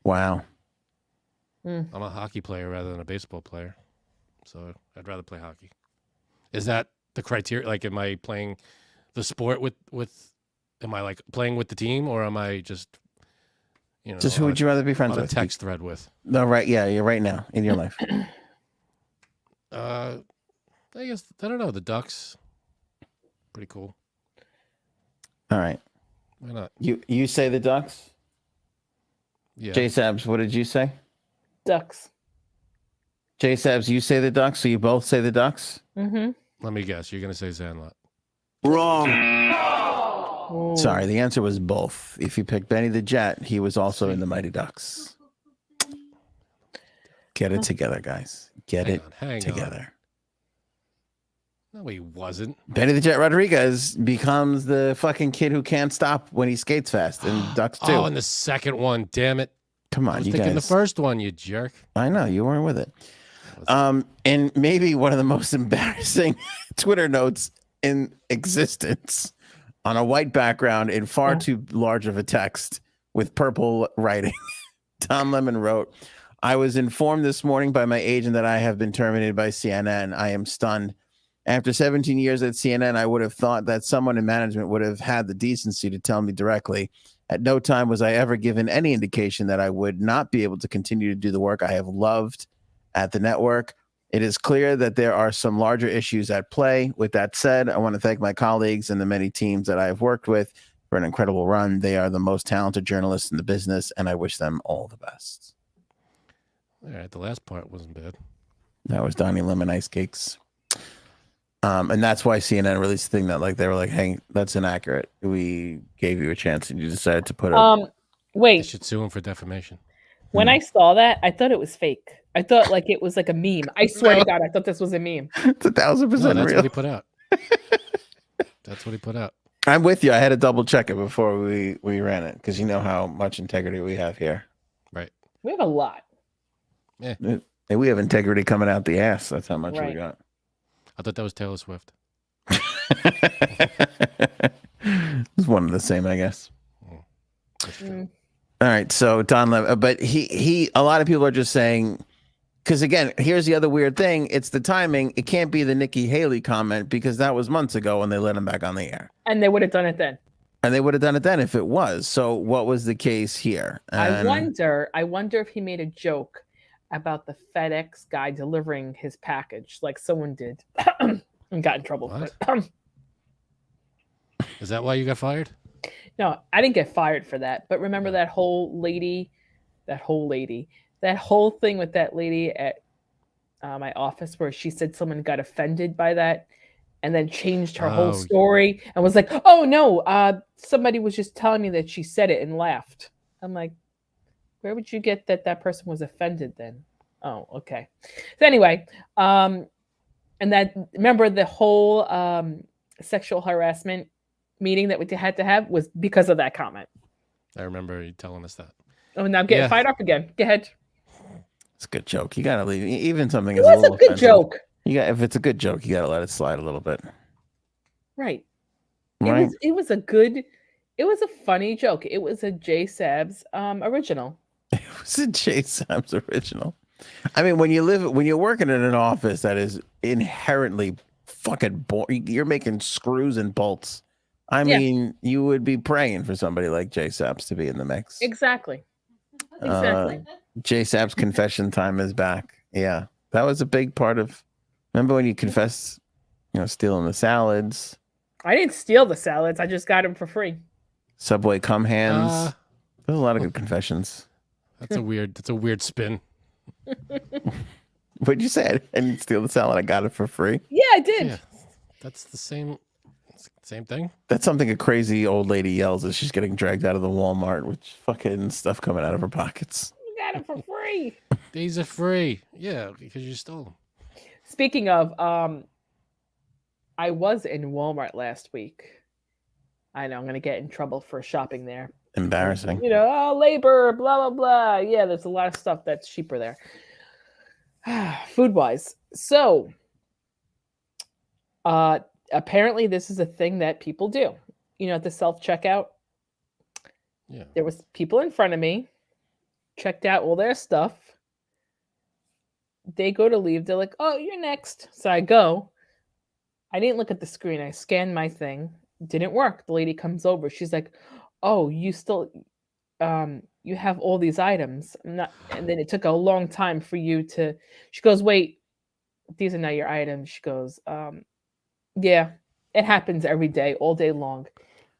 Wow. I'm a hockey player rather than a baseball player, so I'd rather play hockey. Is that the criteria? Like, am I playing the sport with? Am I like playing with the team, or am I just, Just who would you rather be friends on a with? text thread with? No, right. Yeah, you're right now in your life. I guess I don't know. The Ducks, pretty cool. All right. Why not? You say the Ducks? Yeah. J Sabs, what did you say? Ducks. J Sabs, you say the Ducks, so you both say the Ducks? Mm-hmm. Let me guess. You're gonna say Sandlot. Wrong. Ooh. Sorry, the answer was both. If you picked Benny the Jet, he was also in the Mighty Ducks. Get it together, guys. Get it Hang on. together. No, he wasn't. Benny the Jet Rodriguez becomes the fucking kid who can't stop when he skates fast in Ducks 2. Oh, and the second one. Damn it! Come I on, was you thinking guys. the first one. You jerk. I know, you weren't with it. And maybe one of the most embarrassing Twitter notes in existence on a white background in far too large of a text with purple writing. Tom Lemon wrote, I was informed this morning by my agent that I have been terminated by CNN. I am stunned. After 17 years at CNN, I would have thought that someone in management would have had the decency to tell me directly. At no time was I ever given any indication that I would not be able to continue to do the work I have loved at the network. It is clear that there are some larger issues at play. With that said, I want to thank my colleagues and the many teams that I have worked with for an incredible run. They are the most talented journalists in the business, and I wish them all the best. All right, the last part wasn't bad. That was Donnie Lemon Ice Cakes. And that's why CNN released the thing that like they were like, hey, that's inaccurate. We gave you a chance and you decided to put up. They Wait, should sue him for defamation. When I saw that, I thought it was fake. I thought like it was like a meme. I swear to God, I thought this was a meme. It's 1,000% No, that's real. what he put out. That's what he put out. I'm with you. I had to double check it before we ran it because you know how much integrity we have here. Right. We have a lot. And we have integrity coming out the ass. That's how much we Right. got. I thought that was Taylor Swift. It's one and the same, I guess. That's true. Mm. All right, so Don Lev, but he a lot of people are just saying, because again, here's the other weird thing: it's the timing. It can't be the Nikki Haley comment because that was months ago when they let him back on the air, And they would have done it then. and they would have done it then if it was. So what was the case here? I wonder if he made a joke about the FedEx guy delivering his package, like someone did, and got in trouble. What? For it. Is that why you got fired? No, I didn't get fired for that. But remember that whole thing with that lady at my office where she said someone got offended by that and then changed her whole Oh. story and was like, oh no, somebody was just telling me that she said it and laughed. I'm like, where would you get that person was offended then? Oh, okay. So anyway, and that, remember the whole sexual harassment meeting that we had to have was because of that comment. I remember you telling us that. Oh, now I'm getting Yeah. fired up again. Go ahead. It's a good joke. You gotta leave even something. It is was a little good offensive. joke. If it's a good joke, you gotta let it slide a little bit. Right. Right? It was a funny joke. It was a J Sabs original. It was a J. Sam's original. I mean, when you're working in an office that is inherently fucking boring, you're making screws and bolts. I Yeah. mean, you would be praying for somebody like J. Saps to be in the mix. Exactly. Exactly. J. Saps confession time is back. Yeah, that was a big part of. Remember when you confessed, stealing the salads, I didn't steal the salads. I just got them for free. Subway cum hands. There's a lot of good confessions. That's a weird spin. What'd you say? I didn't steal the salad. I got it for free. Yeah, I did. Yeah, that's the same thing. That's something a crazy old lady yells as she's getting dragged out of the Walmart with fucking stuff coming out of her pockets. You got them for free. These are free. Yeah, because you stole them. Speaking of, I was in Walmart last week. I know I'm gonna get in trouble for shopping there. Embarrassing. Labor, blah blah blah. Yeah, there's a lot of stuff that's cheaper there. Food wise. So apparently this is a thing that people do. At the self-checkout. Yeah. There was people in front of me, checked out all their stuff. They go to leave. They're like, oh, you're next. So I go. I didn't look at the screen. I scanned my thing. Didn't work. The lady comes over. She's like, oh, you still, you have all these items. And then it took a long time for you to, she goes, wait, these are not your items. She goes, yeah, it happens every day, all day long.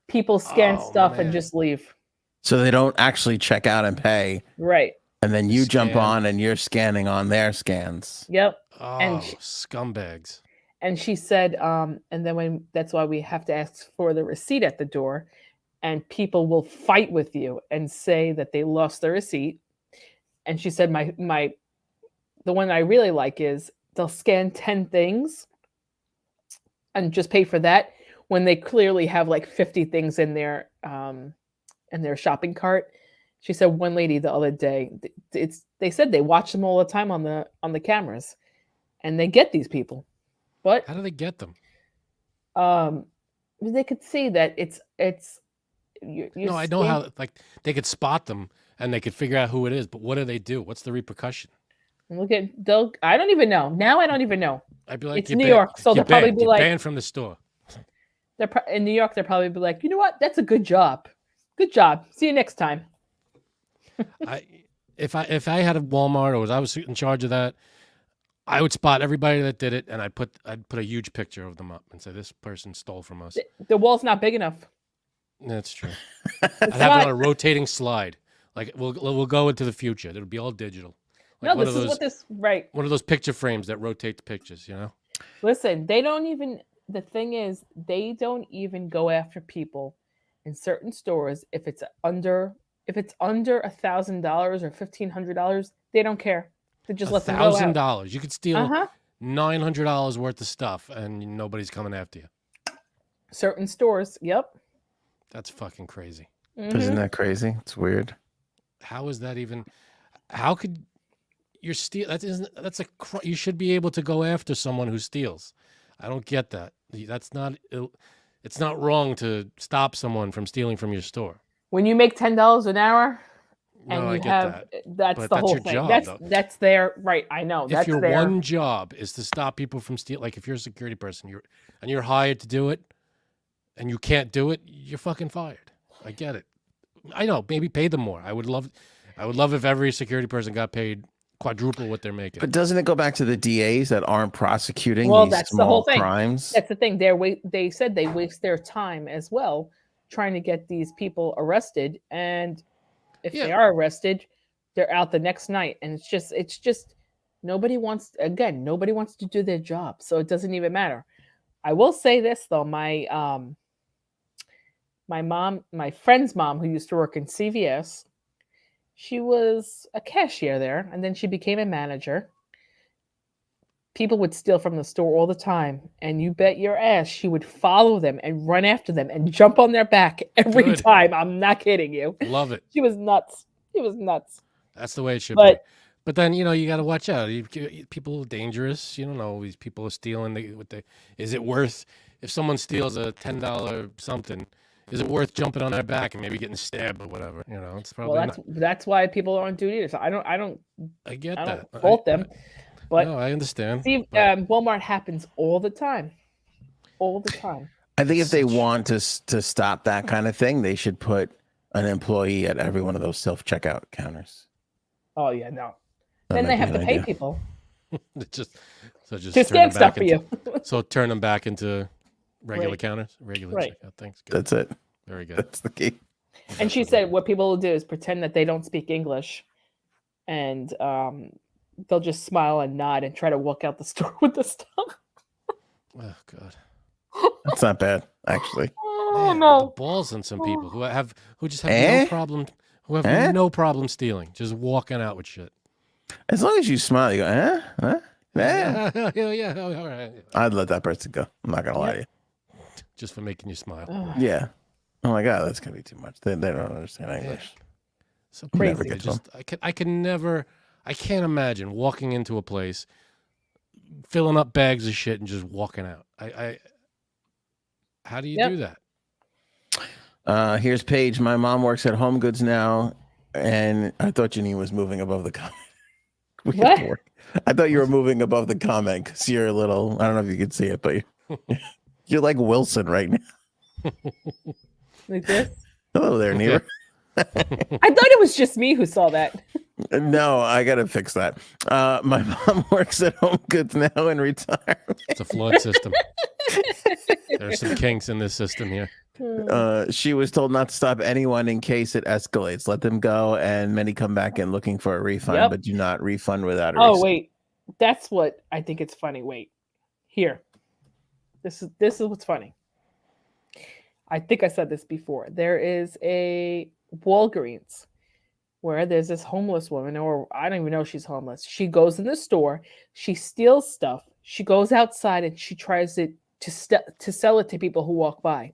People scan stuff and man. just leave. So they don't actually check out and pay. Right. And then you jump Scan. on and you're scanning on their scans. Yep. Oh, And scumbags. And she said, and then that's why we have to ask for the receipt at the door. And people will fight with you and say that they lost their receipt. And she said, the one I really like is they'll scan 10 things and just pay for that when they clearly have like 50 things in their shopping cart. She said one lady the other day, they said they watch them all the time on the cameras, and they get these people. But How do they get them? they could see that it's No, I know how. Like they could spot them and they could figure out who it is. But what do they do? What's the repercussion? Look at I don't even know. Now I don't even know. I'd be like, It's "You're New banned. York, so You're they'll probably banned. be You're like- banned from the store." In New York, they'll probably be like, you know what? That's a good job. Good job. See you next time. If I had a Walmart or I was in charge of that, I would spot everybody that did it, and I'd put a huge picture of them up and say this person stole from us. The wall's not big enough. That's true. I'd have it on a rotating slide. Like we'll go into the future. It'll be all digital. Like No, this is what this right. one of those picture frames that rotate the pictures. Listen, they don't even. The thing is, they don't even go after people in certain stores if it's under If it's under $1,000 or $1,500, they don't care. They just let them go out. $1,000. You could steal Uh-huh. $900 worth of stuff, and nobody's coming after you. Certain stores. Yep. That's fucking crazy. Isn't that crazy? It's weird. How is that even? How could you're steal? That's a. You should be able to go after someone who steals. I don't get that. That's not. It's not wrong to stop someone from stealing from your store. When you make $10 an hour, No, and I you get have that. that's But the that's whole your thing. job, that's though. that's their right. I know. That's If your their one job is to stop people from stealing, like if you're a security person, you're hired to do it, and you can't do it, you're fucking fired. I get it. I know. Maybe pay them more. I would love if every security person got paid quadruple what they're making. But doesn't it go back to the DAs that aren't prosecuting Well, these that's the small whole thing. crimes? That's the thing. They said they waste their time as well trying to get these people arrested, and if they are arrested, they're out the next night, and it's just nobody wants to do their job, so it doesn't even matter. I will say this though, my friend's mom, who used to work in CVS, she was a cashier there, and then she became a manager. People would steal from the store all the time, and you bet your ass she would follow them and run after them and jump on their back every Good. time. I'm not kidding you. Love it. She was nuts. She was nuts. That's the way it should But- be. But then, you got to watch out. People are dangerous. You don't know. These people are stealing. Is it worth, if someone steals a $10 something, is it worth jumping on their back and maybe getting stabbed or whatever? It's probably Well, not. that's why people are on duty. So I don't I fault them. But no, I understand. see, but- Walmart happens all the time. All the time. I think if they want to stop that kind of thing, they should put an employee at every one of those self-checkout counters. Oh yeah, no. That Then they might have be to an pay idea. people just to turn them scan stuff back for into, you. So turn them back into regular Right. counters, regular Right. checkout. Thanks. Good. That's it. Very good. That's the key. And she said what people will do is pretend that they don't speak English, and they'll just smile and nod and try to walk out the store with the stuff. Oh God. That's not bad, actually. Oh Man, no. the balls on some people who just have Eh? no problem, who have Eh? no problem stealing, just walking out with shit. As long as you smile, you go, eh? Huh? Eh? Yeah, all right. I'd let that person go. I'm not going to lie to you. Just for making you smile. Ugh. Yeah. Oh my God, that's going to be too much. They don't understand English. So Never crazy. get to 'em. I can't imagine walking into a place, filling up bags of shit and just walking out. How do you Yep. do that? Here's Paige. My mom works at Home Goods now, and I thought Janine was moving above the comment. We have to What? work. I thought you were moving above the comment because you're a little. I don't know if you can see it, but you're like Wilson right now. Like this? Hello there, Neva. I thought it was just me who saw that. No, I gotta fix that. My mom works at Home Goods now in retirement. It's a flawed system. There's some kinks in this system here. She was told not to stop anyone in case it escalates. Let them go, and many come back in looking for a refund, Yep. but do not refund without a Oh receipt. wait, that's what I think it's funny. Wait, here. This is what's funny. I think I said this before. There is a Walgreens where there's this homeless woman, or I don't even know if she's homeless. She goes in the store, she steals stuff, she goes outside and she tries to sell it to people who walk by.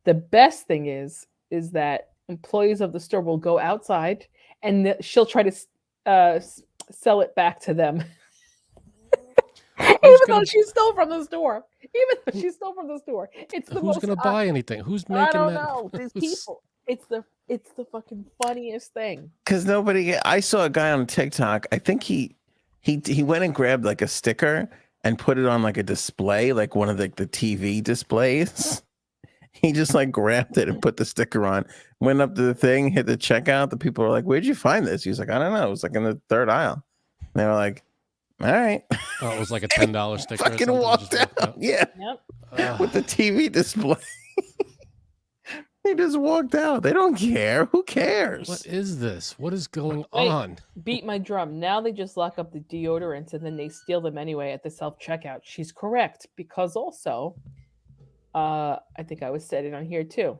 The best thing is that employees of the store will go outside and she'll try to sell it back to them. Even though she stole from the store. It's the Who's most going to buy anything? Who's making I don't that? know. These people. It's the fucking funniest thing. Because nobody. I saw a guy on TikTok. I think he went and grabbed like a sticker and put it on like a display, like one of the TV displays. He just like grabbed it and put the sticker on, went up to the thing, hit the checkout. The people were like, "Where'd you find this?" He was like, "I don't know. It was like in the third aisle." And they were like, "All right." Oh, it was like a $10 sticker. or Fucking something, walked just out. Yeah, Yep. with the TV display. He just walked out. They don't care. Who cares? What is this? What is going Wait. on? Beat my drum. Now they just lock up the deodorants and then they steal them anyway at the self-checkout. She's correct, because also, I think I was said it on here too.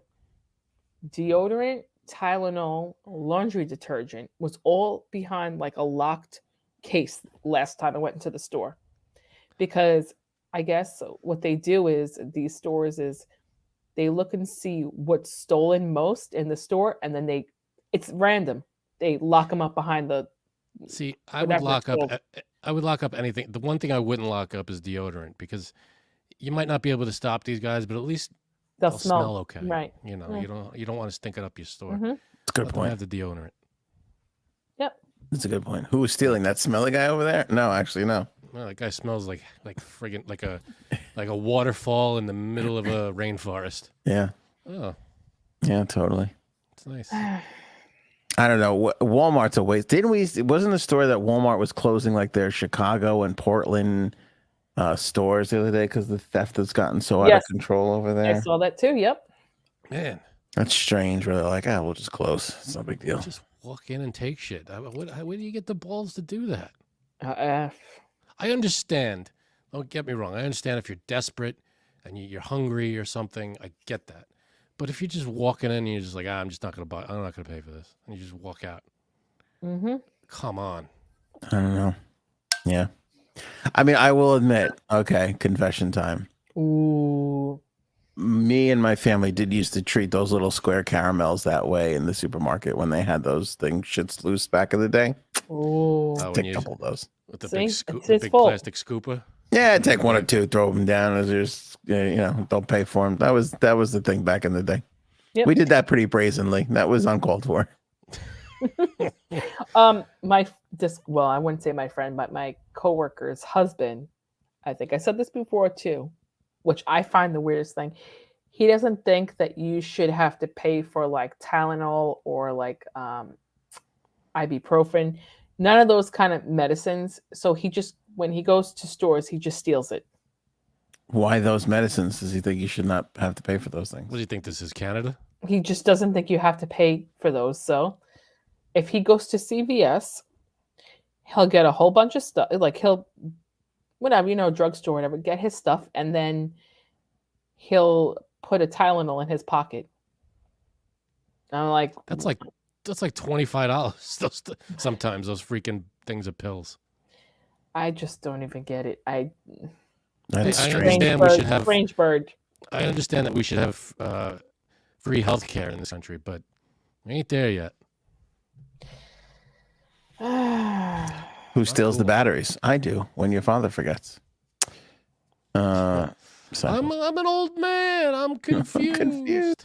Deodorant Tylenol laundry detergent was all behind like a locked case last time I went into the store. Because I guess what they do is these stores is they look and see what's stolen most in the store, and then it's random. They lock them up behind the See, I would whatever lock it's up. called. I would lock up anything. The one thing I wouldn't lock up is deodorant because you might not be able to stop these guys, but at least They'll they'll smell smell okay. right. You know, Yeah. you don't want to stink it up your store. Mm-hmm. That's a good Let them point. have the deodorant. Yep. That's a good point. Who was stealing that smelly guy over there? No, actually, no. Well, that guy smells like friggin' like a waterfall in the middle of a rainforest. Yeah. Oh, Yeah, totally. it's nice. I don't know. Walmart's a waste. Wasn't the story that Walmart was closing like their Chicago and Portland stores the other day because the theft has gotten so out of Yes. control over I there? saw that too. Yep. Man, That's strange. Where they're like, we'll just close. It's no big deal. just walk in and take shit. Where do you get the balls to do that? I I understand. Don't get me wrong. I understand if you're desperate and you're hungry or something. I get that. But if you're just walking in and you're just like, I'm just not going to buy, I'm not going to pay for this. And you just walk out. mm-hmm. Come on. I don't know. Yeah. I mean, I will admit, okay, confession time. Ooh. Me and my family did used to treat those little square caramels that way in the supermarket when they had those things shits loose back in the day. Ooh. Oh, when Take a you, couple of those. with the See? big, It's the his big fault. plastic scooper. Yeah, take one or two, throw them down as there's, don't pay for them. That was the thing back in the day. Yep. We did that pretty brazenly. That was uncalled for. I wouldn't say my friend, but my coworker's husband, I think I said this before too, which I find the weirdest thing. He doesn't think that you should have to pay for like Tylenol or like ibuprofen, none of those kind of medicines. So he just, when he goes to stores, he just steals it. Why those medicines? Does he think you should not have to pay for those things? What do you think this is, Canada? He just doesn't think you have to pay for those. So if he goes to CVS, he'll get a whole bunch of stuff. Like he'll, whatever, drugstore, whatever, get his stuff. And then he'll put a Tylenol in his pocket. I'm like, That's like $25. Sometimes those freaking things are pills. I just don't even get it. That's I strange. understand we should have. Strange bird. I understand that we should have free health care in this country, but we ain't there yet. Who steals the batteries? I do when your father forgets. So. I'm an old man. I'm confused.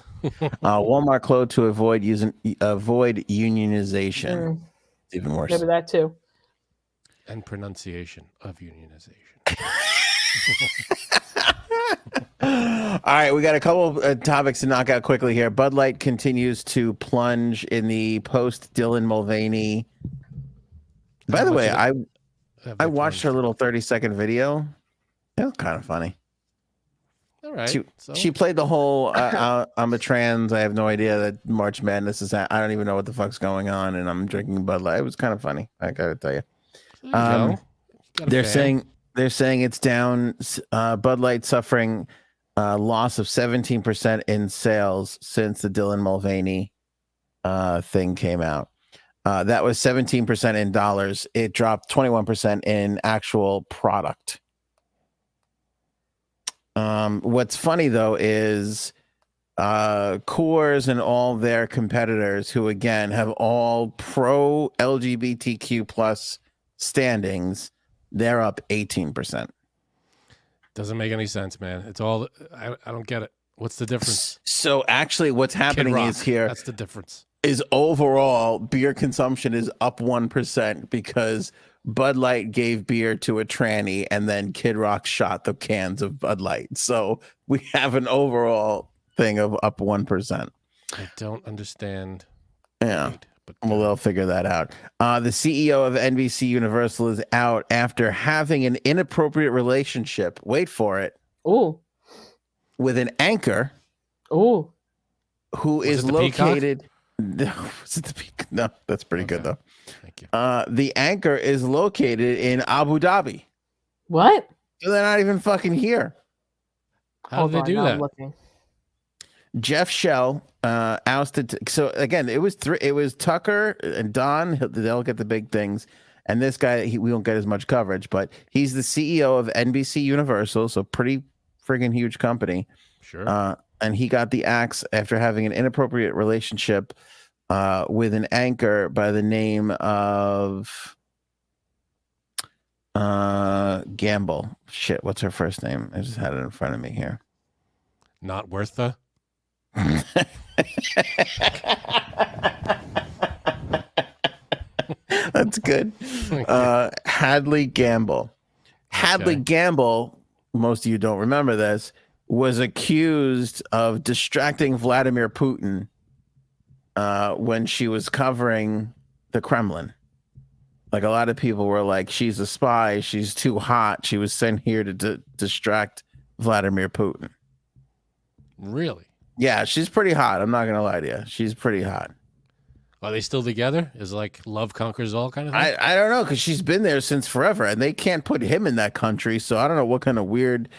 Walmart closed to avoid unionization. It's even worse. Maybe that too. And pronunciation of unionization. All right, we got a couple topics to knock out quickly here. Bud Light continues to plunge in the post Dylan Mulvaney. By the way, I watched her little 30-second video. It was kind of funny. All right. She played the whole I'm a trans. I have no idea that March Madness is. I don't even know what the fuck's going on, and I'm drinking Bud Light. It was kind of funny. I gotta tell you. They're saying it's down. Bud Light suffering loss of 17% in sales since the Dylan Mulvaney thing came out. That was 17% in dollars. It dropped 21% in actual product. What's funny though is Coors and all their competitors, who again have all pro LGBTQ plus standings, they're up 18%. Doesn't make any sense, man. It's all I don't get it. What's the difference? So actually what's happening is here that's the difference. Is overall beer consumption is up 1% because Bud Light gave beer to a tranny and then Kid Rock shot the cans of Bud Light. So we have an overall thing of up 1%. I don't understand. Yeah. Well, they'll figure that out. The CEO of NBC Universal is out after having an inappropriate relationship. Wait for it. Ooh. With an anchor. Ooh. Who is located. No, that's pretty good though. Thank you. The anchor is located in Abu Dhabi. What? So they're not even fucking here. How did they do that? Jeff Shell ousted. So again, it was Tucker and Don. They'll get the big things, and this guy we won't get as much coverage. But he's the CEO of NBC Universal, so pretty friggin' huge company. Sure. And he got the axe after having an inappropriate relationship with an anchor by the name of Gamble. Shit, what's her first name? I just had it in front of me here. Not worth the. That's good. Hadley Gamble. Hadley Gamble, most of you don't remember this, was accused of distracting Vladimir Putin when she was covering the Kremlin. Like, a lot of people were like, she's a spy, she's too hot, she was sent here to distract Vladimir Putin. Really? Yeah, she's pretty hot. I'm not gonna lie to you. She's pretty hot. Are they still together? Is like love conquers all kind of thing? I don't know, because she's been there since forever, and they can't put him in that country. So I don't know what kind of weird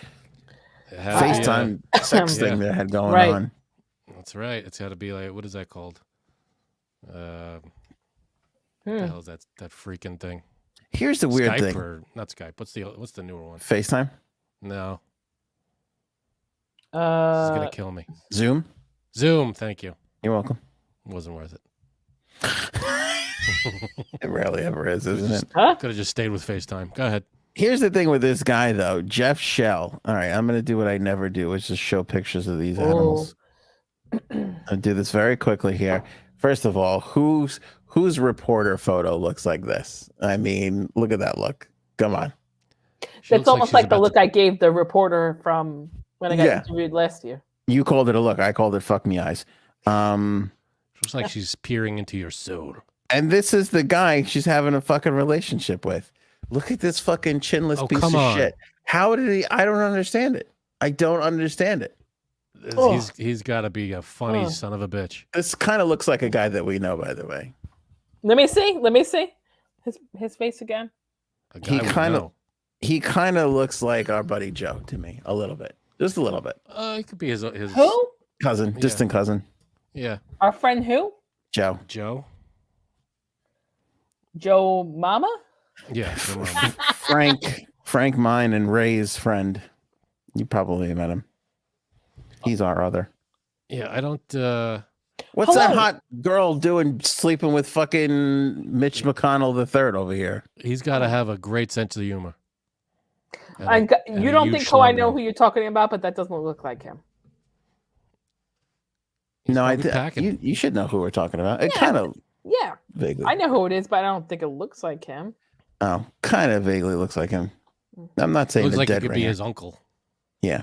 FaceTime sex thing they had going on. That's right. It's got to be like, what is that called? What the hell is that freaking thing? Here's the weird Skype thing. Or not Skype. What's the newer one? FaceTime? No. This is gonna kill me. Zoom? Zoom. Thank you. You're welcome. Wasn't worth it. It rarely ever is, isn't it? Huh? Could have just stayed with FaceTime. Go ahead. Here's the thing with this guy, though. Jeff Shell. All right, I'm going to do what I never do, which is show pictures of these animals. I'll do this very quickly here. First of all, whose reporter photo looks like this? I mean, look at that look. Come on. It's almost like the look I gave the reporter from when I got interviewed last year. You called it a look. I called it fuck me eyes. Looks like she's peering into your soul. And this is the guy she's having a fucking relationship with. Look at this fucking chinless piece of shit. How did he? I don't understand it. I don't understand it. He's got to be a funny son of a bitch. This kind of looks like a guy that we know, by the way. Let me see his face again. He kind of looks like our buddy Joe to me, a little bit, just a little bit. It could be his who? Cousin, distant cousin. Yeah. Our friend who? Joe. Joe Mama? Yeah. Frank, mine and Ray's friend. You probably met him. He's our other. Yeah, I don't. What's that hot girl doing sleeping with fucking Mitch McConnell III over here? He's got to have a great sense of humor. You don't think I know who you're talking about, but that doesn't look like him. No, you should know who we're talking about. It kind of vaguely. I know who it is, but I don't think it looks like him. Oh, kind of vaguely looks like him. I'm not saying looks the like dead it could ringer. be his uncle. Yeah.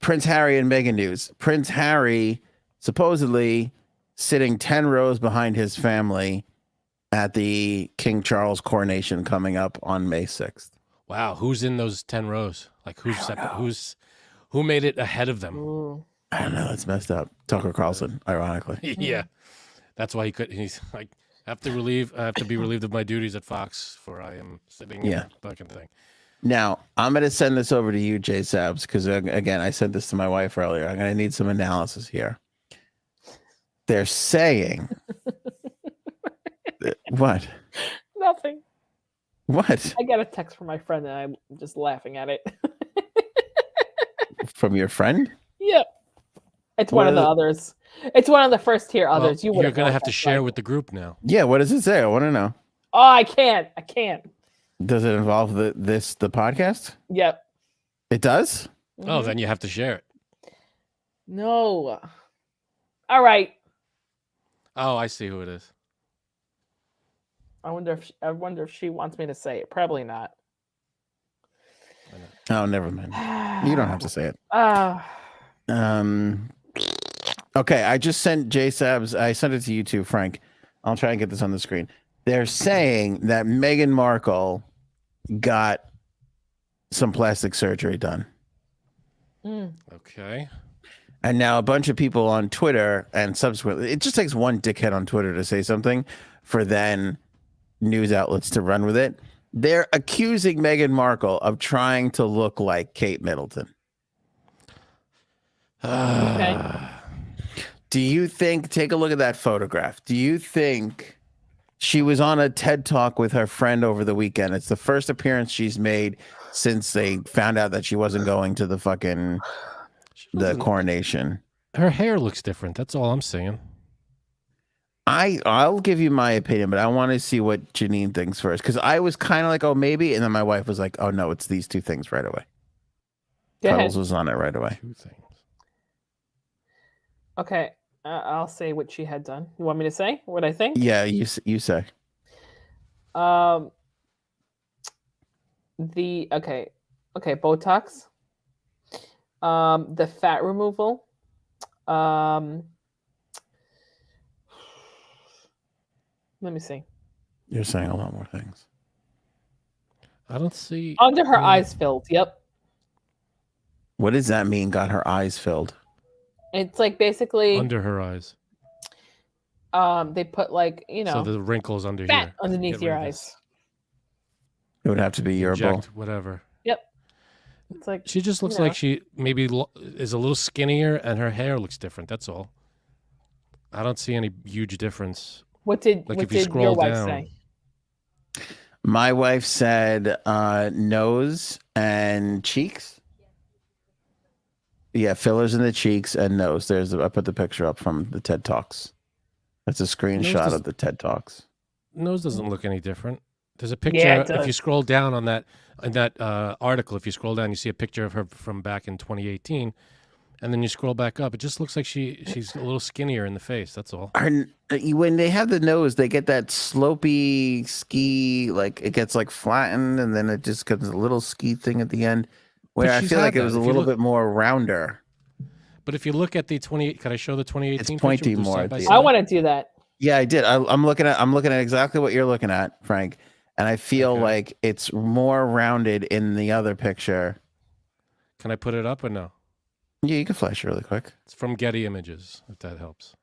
Prince Harry and Meghan news. Prince Harry supposedly sitting 10 rows behind his family at the King Charles coronation coming up on May 6th. Wow, who's in those 10 rows? Like who made it ahead of them? Ooh. I don't know. That's messed up. Tucker Carlson, ironically. Yeah, that's why he's like, I have to be relieved of my duties at Fox, for I am sitting in the fucking thing. Now, I'm going to send this over to you, Jay Sabs, because again, I sent this to my wife earlier. I'm going to need some analysis here. They're saying what? Nothing. What? I got a text from my friend and I'm just laughing at it. From your friend? Yeah. It's one of the others. It's one of the first tier others. You're going to have to share with the group now. Yeah, what does it say? I want to know. Oh, I can't. Does it involve the podcast? Yep. It does? Mm-hmm. Oh, then you have to share it. No. All right. Oh, I see who it is. I wonder if she wants me to say it. Probably not. Oh, never mind. You don't have to say it. Okay, I just sent Jay Sabs. I sent it to you too, Frank. I'll try and get this on the screen. They're saying that Meghan Markle got some plastic surgery done. Okay. And now a bunch of people on Twitter and subsequently, it just takes one dickhead on Twitter to say something for then news outlets to run with it. They're accusing Meghan Markle of trying to look like Kate Middleton. Okay. Do you think, take a look at that photograph. Do you think she was on a TED Talk with her friend over the weekend? It's the first appearance she's made since they found out that she wasn't going to the fucking, the coronation. Her hair looks different. That's all I'm saying. I'll give you my opinion, but I want to see what Janine thinks first. Because I was kind of like, oh, maybe. And then my wife was like, oh, no, it's these two things right away. Go Cuddles ahead. was on it right away. Two things. Okay. I'll say what she had done. You want me to say what I think? Yeah, you say. Okay, Botox. The fat removal. Let me see. You're saying a lot more things. I don't see. Under her eyes filled. Yep. What does that mean? Got her eyes filled? It's like basically Under her eyes. they put like, So the wrinkles under fat here. underneath Get your rid of eyes. this. It would have to be your bull. Inject whatever. Yep. It's like She just looks you know. like she maybe is a little skinnier and her hair looks different. That's all. I don't see any huge difference. What did Like what if you did scroll your wife down. say? My wife said nose and cheeks. Yeah, fillers in the cheeks and nose. I put the picture up from the TED Talks. That's a screenshot of the TED Talks. Nose doesn't look any different. There's a picture. Yeah, it if you does. scroll down on that article, if you scroll down, you see a picture of her from back in 2018, and then you scroll back up. It just looks like she's a little skinnier in the face. That's all. When they have the nose, they get that slopey ski, like it gets like flattened, and then it just comes a little ski thing at the end. Where I she's feel had like it that. was a If you little look- bit more rounder. But if you look at the 28, could I show the 2018? It's picture pointy with the more side at by the side? I want to do that. Yeah, I did. I'm looking at exactly what you're looking at, Frank, and I feel Okay. like it's more rounded in the other picture. Can I put it up or no? Yeah, you can flash it really quick. It's from Getty Images, if that helps.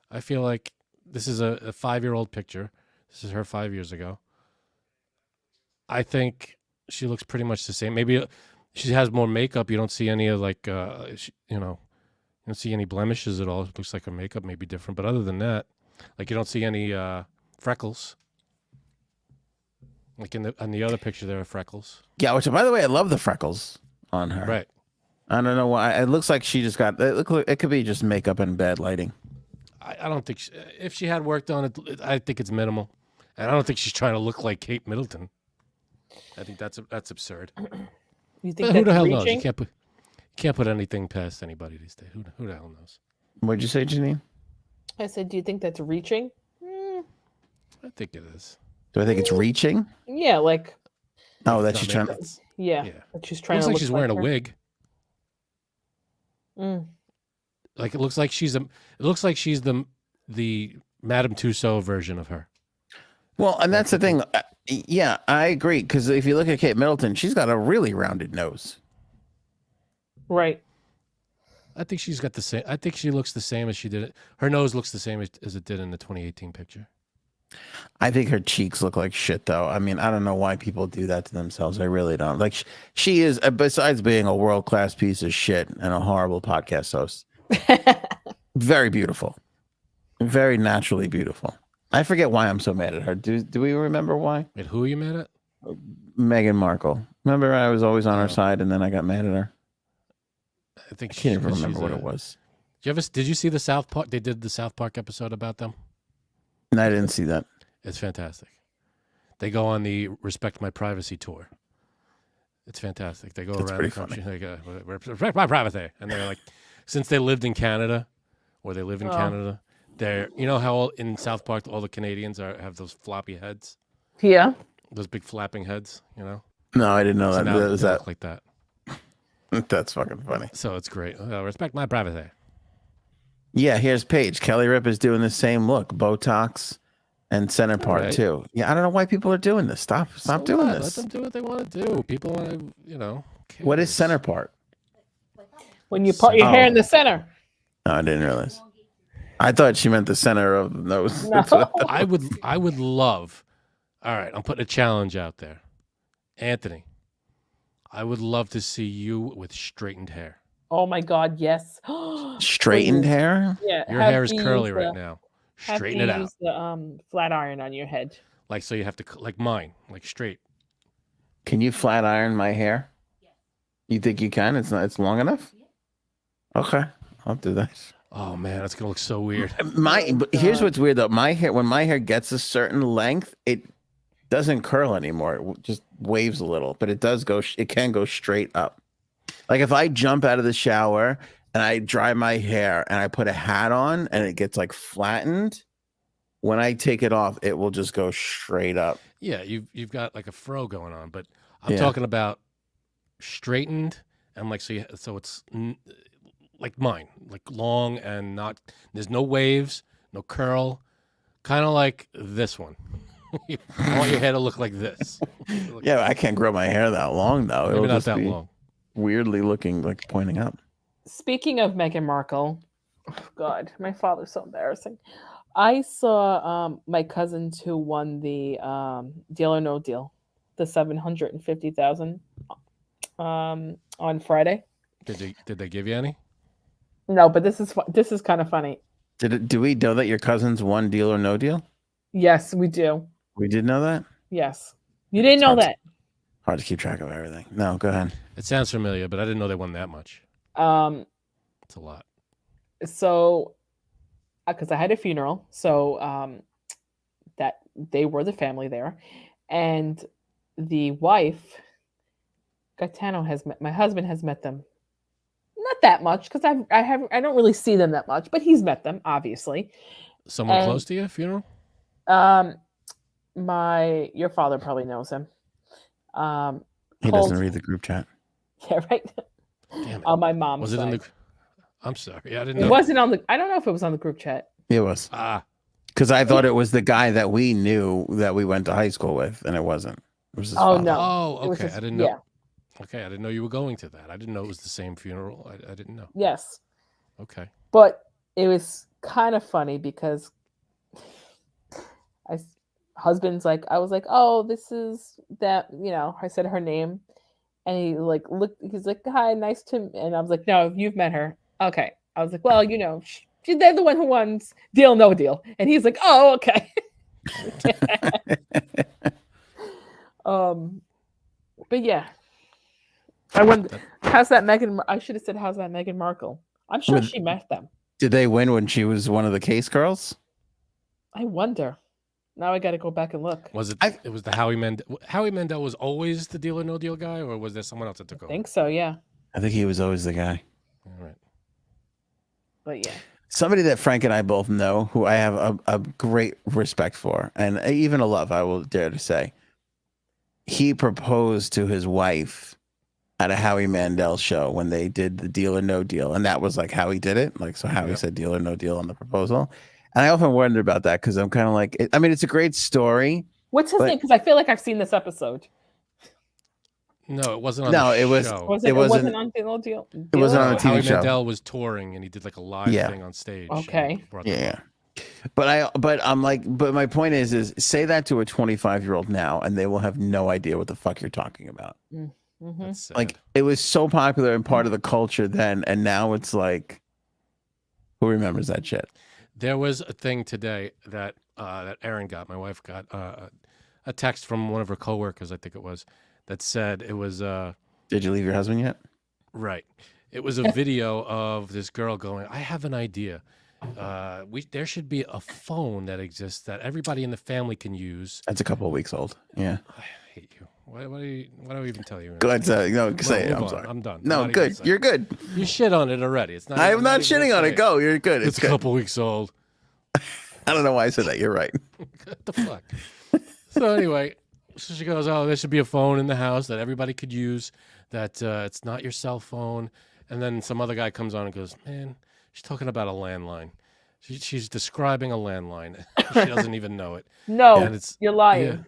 I feel like this is a 5-year-old picture. This is her 5 years ago. I think she looks pretty much the same. Maybe she has more makeup. You don't see any of like, you don't see any blemishes at all. It looks like her makeup may be different. But other than that, like you don't see any freckles. Like on the other picture, there are freckles. Yeah, which by the way, I love the freckles on her. Right. I don't know why. It looks like she just got. It could be just makeup and bad lighting. I don't think if she had worked on it, I think it's minimal, and I don't think she's trying to look like Kate Middleton. I think that's absurd. You think But who that's the hell knows? reaching? You can't put anything past anybody these days. Who the hell knows? What'd you say, Janine? I said, do you think that's reaching? I think it is. Do I think it's reaching? Yeah, like Oh, that It's she's not trying. makeup. yeah. Yeah. Like she's It trying looks to like look she's wearing a her. wig. Mm. Like it looks like she's the Madame Tussauds version of her. Well, and that's the thing. Yeah, I agree. Because if you look at Kate Middleton, she's got a really rounded nose. Right. I think she's got the same. I think she looks the same as she did it. Her nose looks the same as it did in the 2018 picture. I think her cheeks look like shit, though. I mean, I don't know why people do that to themselves. I really don't. Like, she is, besides being a world-class piece of shit and a horrible podcast host, very beautiful. Very naturally beautiful. I forget why I'm so mad at her. Do we remember why? Wait, who are you mad at? Meghan Markle. Remember, I was always on her side, and then I got mad at her. I think I can't even she's remember what it was. Did you see the South Park? They did the South Park episode about them. And I didn't see that. It's fantastic. They go on the Respect My Privacy tour. It's fantastic. They go That's around the pretty country. They go, respect my privacy. And they're like, since they lived in Canada, or they live in Canada, they're, you know how in South Park all the Canadians have those floppy heads, Yeah. those big flapping heads, you know? No, I didn't know So that. now Was they that look like that. That's fucking funny. So it's great. Respect my privacy. Yeah, here's Paige. Kelly Ripp is doing the same look, Botox and center part right. too. Yeah, I don't know why people are doing this. Stop So doing what? this. Let them do what they want to do. People want to, you know. What is cares? center part? When you part your hair in Oh. the center. No, I didn't realize. I thought she meant the center of the nose. No. I would love. All right, I'm putting a challenge out there, Anthony. I would love to see you with straightened hair. Oh my God, yes. Straightened hair. Yeah, Your have hair is to curly use right the, now. have Straighten to it out. use the flat iron on your head. Like, so you have to, like mine, like straight. Can you flat iron my hair? You think you can? It's long enough? Okay. I'll do that. Oh man, that's gonna look so weird. But here's what's weird though. My hair, when my hair gets a certain length, it doesn't curl anymore. It just waves a little, but it does go. It can go straight up. Like if I jump out of the shower and I dry my hair and I put a hat on and it gets like flattened, when I take it off, it will just go straight up. Yeah, you've got like a fro going on, but I'm talking about straightened and like so it's like mine, like long and not. There's no waves, no curl, kind of like this one. I want your hair to look like this. Yeah, I can't grow my hair that long though. Maybe It'll not just that be long. weirdly looking, like pointing up. Speaking of Meghan Markle, oh God, my father's so embarrassing. I saw my cousins who won the Deal or No Deal, the 750,000 on Friday. Did they give you any? No, but this is kind of funny. Do we know that your cousins won Deal or No Deal? Yes, we do. We did know that. Yes, you didn't know that. Hard to keep track of everything. No, go ahead. It sounds familiar, but I didn't know they won that much. It's a lot. So, because I had a funeral, so that they were the family there, and the wife, Gaetano my husband has met them. Not that much because I don't really see them that much, but he's met them obviously. Someone close to you? Funeral? Your father probably knows him. He doesn't read the group chat. Yeah, right. Damn it. On my mom's Was it side. in the? I'm sorry, I didn't know. It wasn't on the. I don't know if it was on the group chat. It was. Because I thought it was the guy that we knew that we went to high school with, and it wasn't. It was his father. No. Oh, okay. I didn't know. Yeah. Okay, I didn't know you were going to that. I didn't know it was the same funeral. I didn't know. Yes. Okay. But it was kind of funny because husband's like, I was like, oh, this is that, I said her name, and he like looked. He's like, hi, nice to. And I was like, no, you've met her. Okay. I was like, well, they're the one who won Deal No Deal, and he's like, oh, okay. But yeah. I wonder, how's that Meghan? I should have said, how's that Meghan Markle? I'm sure she met them. Did they win when she was one of the case girls? I wonder. Now I got to go back and look. Was it? It was the Howie Mandel. Howie Mandel was always the Deal or No Deal guy, or was there someone else that took over? I think so. Yeah. I think he was always the guy. All right. But yeah. Somebody that Frank and I both know, who I have a great respect for, and even a love, I will dare to say. He proposed to his wife at a Howie Mandel show when they did the Deal or No Deal, and that was like how he did it. Like, so Howie said Deal or No Deal on the proposal, and I often wonder about that because I'm kind of like, I mean, it's a great story. What's his name? Because I feel like I've seen this episode. No, it wasn't on the it was. show. It wasn't on Deal or Deal. It wasn't on a TV Howie show. Mandel was touring, and he did like a live thing on stage. Okay. Yeah. But I'm like, but my point is say that to a 25-year-old now, and they will have no idea what the fuck you're talking about. Mm-hmm. Like, it was so popular and part of the culture then, and now it's like, who remembers that shit? There was a thing today that that Erin got. My wife got a text from one of her coworkers, I think it was, that said it was. Did you leave your husband yet? Right. It was a video of this girl going, I have an idea. There should be a phone that exists that everybody in the family can use. That's a couple of weeks old. Yeah. I hate you. Why do I even tell you? Go ahead. Say it. I'm sorry. I'm done. No, good. You're good. You shit on it already. It's not. I'm not shitting on it. Go. You're good. It's a couple weeks old. I don't know why I said that. You're right. What the fuck? So anyway, so she goes, oh, there should be a phone in the house that everybody could use, that it's not your cell phone. And then some other guy comes on and goes, man, she's talking about a landline. She's describing a landline. She doesn't even know it. No, you're lying. Yeah,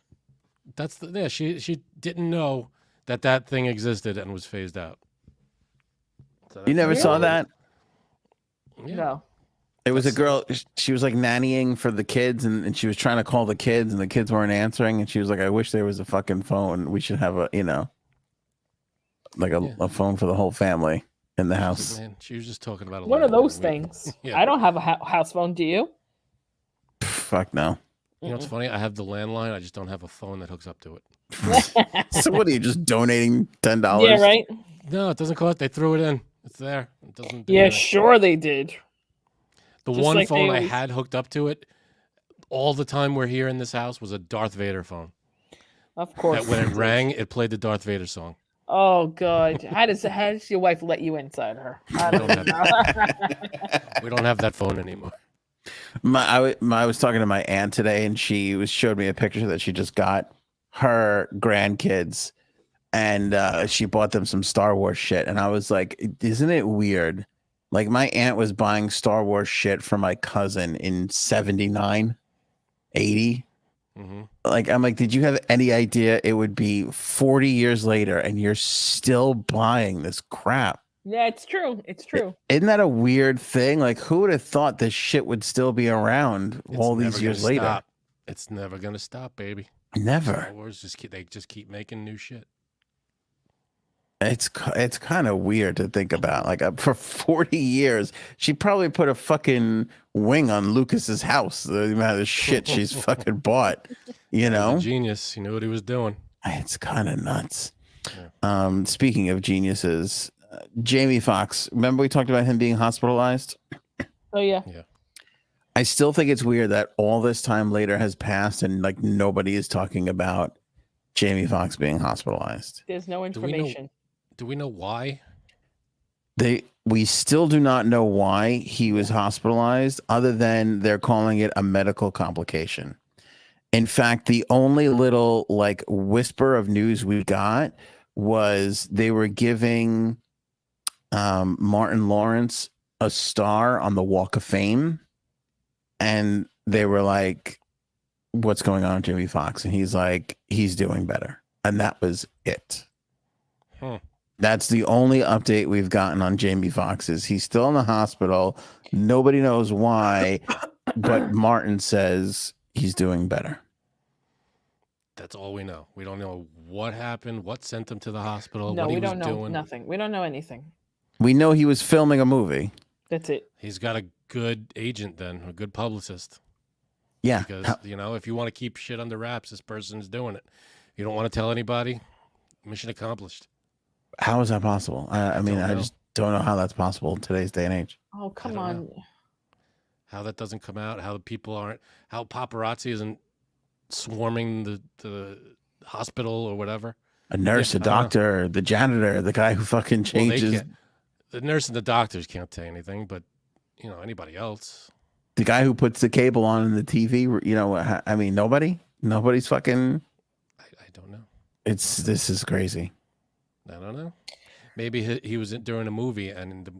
that's she didn't know that thing existed and was phased out. So You never saw that? Yeah. No. It was a girl. She was like nannying for the kids, and she was trying to call the kids, and the kids weren't answering. And she was like, "I wish there was a fucking phone. We should have a, like a phone for the whole family." in the house. Man, she was just talking about a One of landline. those things. Yeah. I don't have a house phone. Do you? Fuck no. You know what's funny? I have the landline. I just don't have a phone that hooks up to it. So what are you just donating $10? Yeah, right. No, it doesn't cost. They threw it in. It's there. It doesn't. Do Yeah, anything. sure they did. The Just one like they phone I always- had hooked up to it all the time we're here in this house was a Darth Vader phone. Of course. That when they it did. rang, it played the Darth Vader song. Oh God! How does your wife let you inside her? I don't don't know. We don't have that phone anymore. I was talking to my aunt today, and she showed me a picture that she just got her grandkids, and she bought them some Star Wars shit. And I was like, isn't it weird? Like, my aunt was buying Star Wars shit for my cousin in 79, 80. Mm-hmm. Like, I'm like, did you have any idea it would be 40 years later and you're still buying this crap? Yeah, it's true. It's true. Isn't that a weird thing? Like, who would have thought this shit would still be around all these years later? Stop. It's never gonna stop, baby. Never. Star Wars they just keep making new shit. It's kind of weird to think about. Like, for 40 years, she probably put a fucking wing on Lucas's house. The amount of shit she's fucking bought, you He was know? a genius. He knew what he was doing. It's kind of nuts. Speaking of geniuses, Jamie Foxx, remember we talked about him being hospitalized? Oh yeah. I still think it's weird that all this time later has passed and like nobody is talking about Jamie Foxx being hospitalized. There's no Do we know- information. Do we know why? We still do not know why he was hospitalized, other than they're calling it a medical complication. In fact, the only little like whisper of news we got was they were giving Martin Lawrence a star on the Walk of Fame, and they were like, "What's going on with Jamie Foxx?" And he's like, "He's doing better," and that was it. Huh. That's the only update we've gotten on Jamie Foxx. Is he's still in the hospital? Nobody knows why, but Martin says he's doing better. That's all we know. We don't know what happened, what sent him to the hospital, No, what he we was don't know doing. nothing. We don't know anything. We know he was filming a movie. That's it. He's got a good agent then, a good publicist. Yeah. Because, if you want to keep shit under wraps, this person's doing it. You don't want to tell anybody, mission accomplished. How is that possible? I mean, don't I know. just don't know how that's possible in today's day and age. Oh come don't on. know. How that doesn't come out, how the people aren't, how paparazzi isn't swarming the hospital or whatever. A nurse, Yeah, a I don't know. doctor, the janitor, the guy who fucking Well, they changes, can't- the nurse and the doctors can't say anything, but, anybody else. the guy who puts the cable on in the TV. I mean, nobody's fucking. I don't know. This is crazy. I don't know. Maybe he was during a movie and the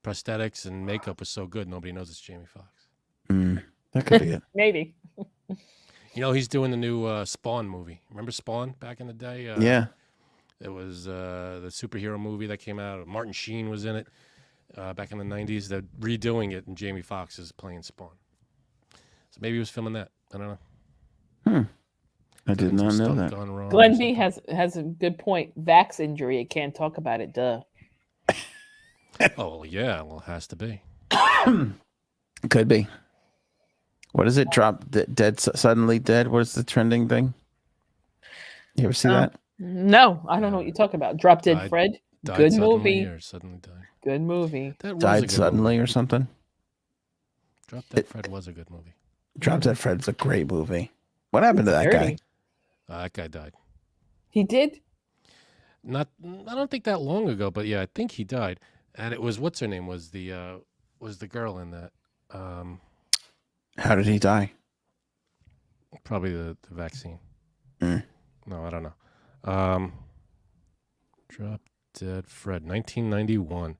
prosthetics and makeup was so good nobody knows it's Jamie Foxx. That could be it. Maybe. He's doing the new Spawn movie. Remember Spawn back in the day? Yeah. It was the superhero movie that came out. Martin Sheen was in it back in the 90s. They're redoing it, and Jamie Foxx is playing Spawn. So maybe he was filming that. I don't know. I did not know that. Gone wrong or Glenn B something. has a good point. Vax injury. It can't talk about it. Duh. Oh, well, yeah. Well, it has to be. Could be. What is it? Suddenly dead. What is the trending thing? You ever see that? No, I don't know what you're talking about. Drop Dead Died- Fred. Died Good suddenly movie. Or suddenly died. Good movie. That was a Died good suddenly movie. or something? Drop Dead Fred was a good movie. Drop Dead Fred's a great movie. What happened to that guy? Dirty. That guy died. He did? I don't think that long ago, but yeah, I think he died. And it was what's her name was the girl in that. How did he die? Probably the vaccine. Mm. No, I don't know. Drop Dead Fred, 1991.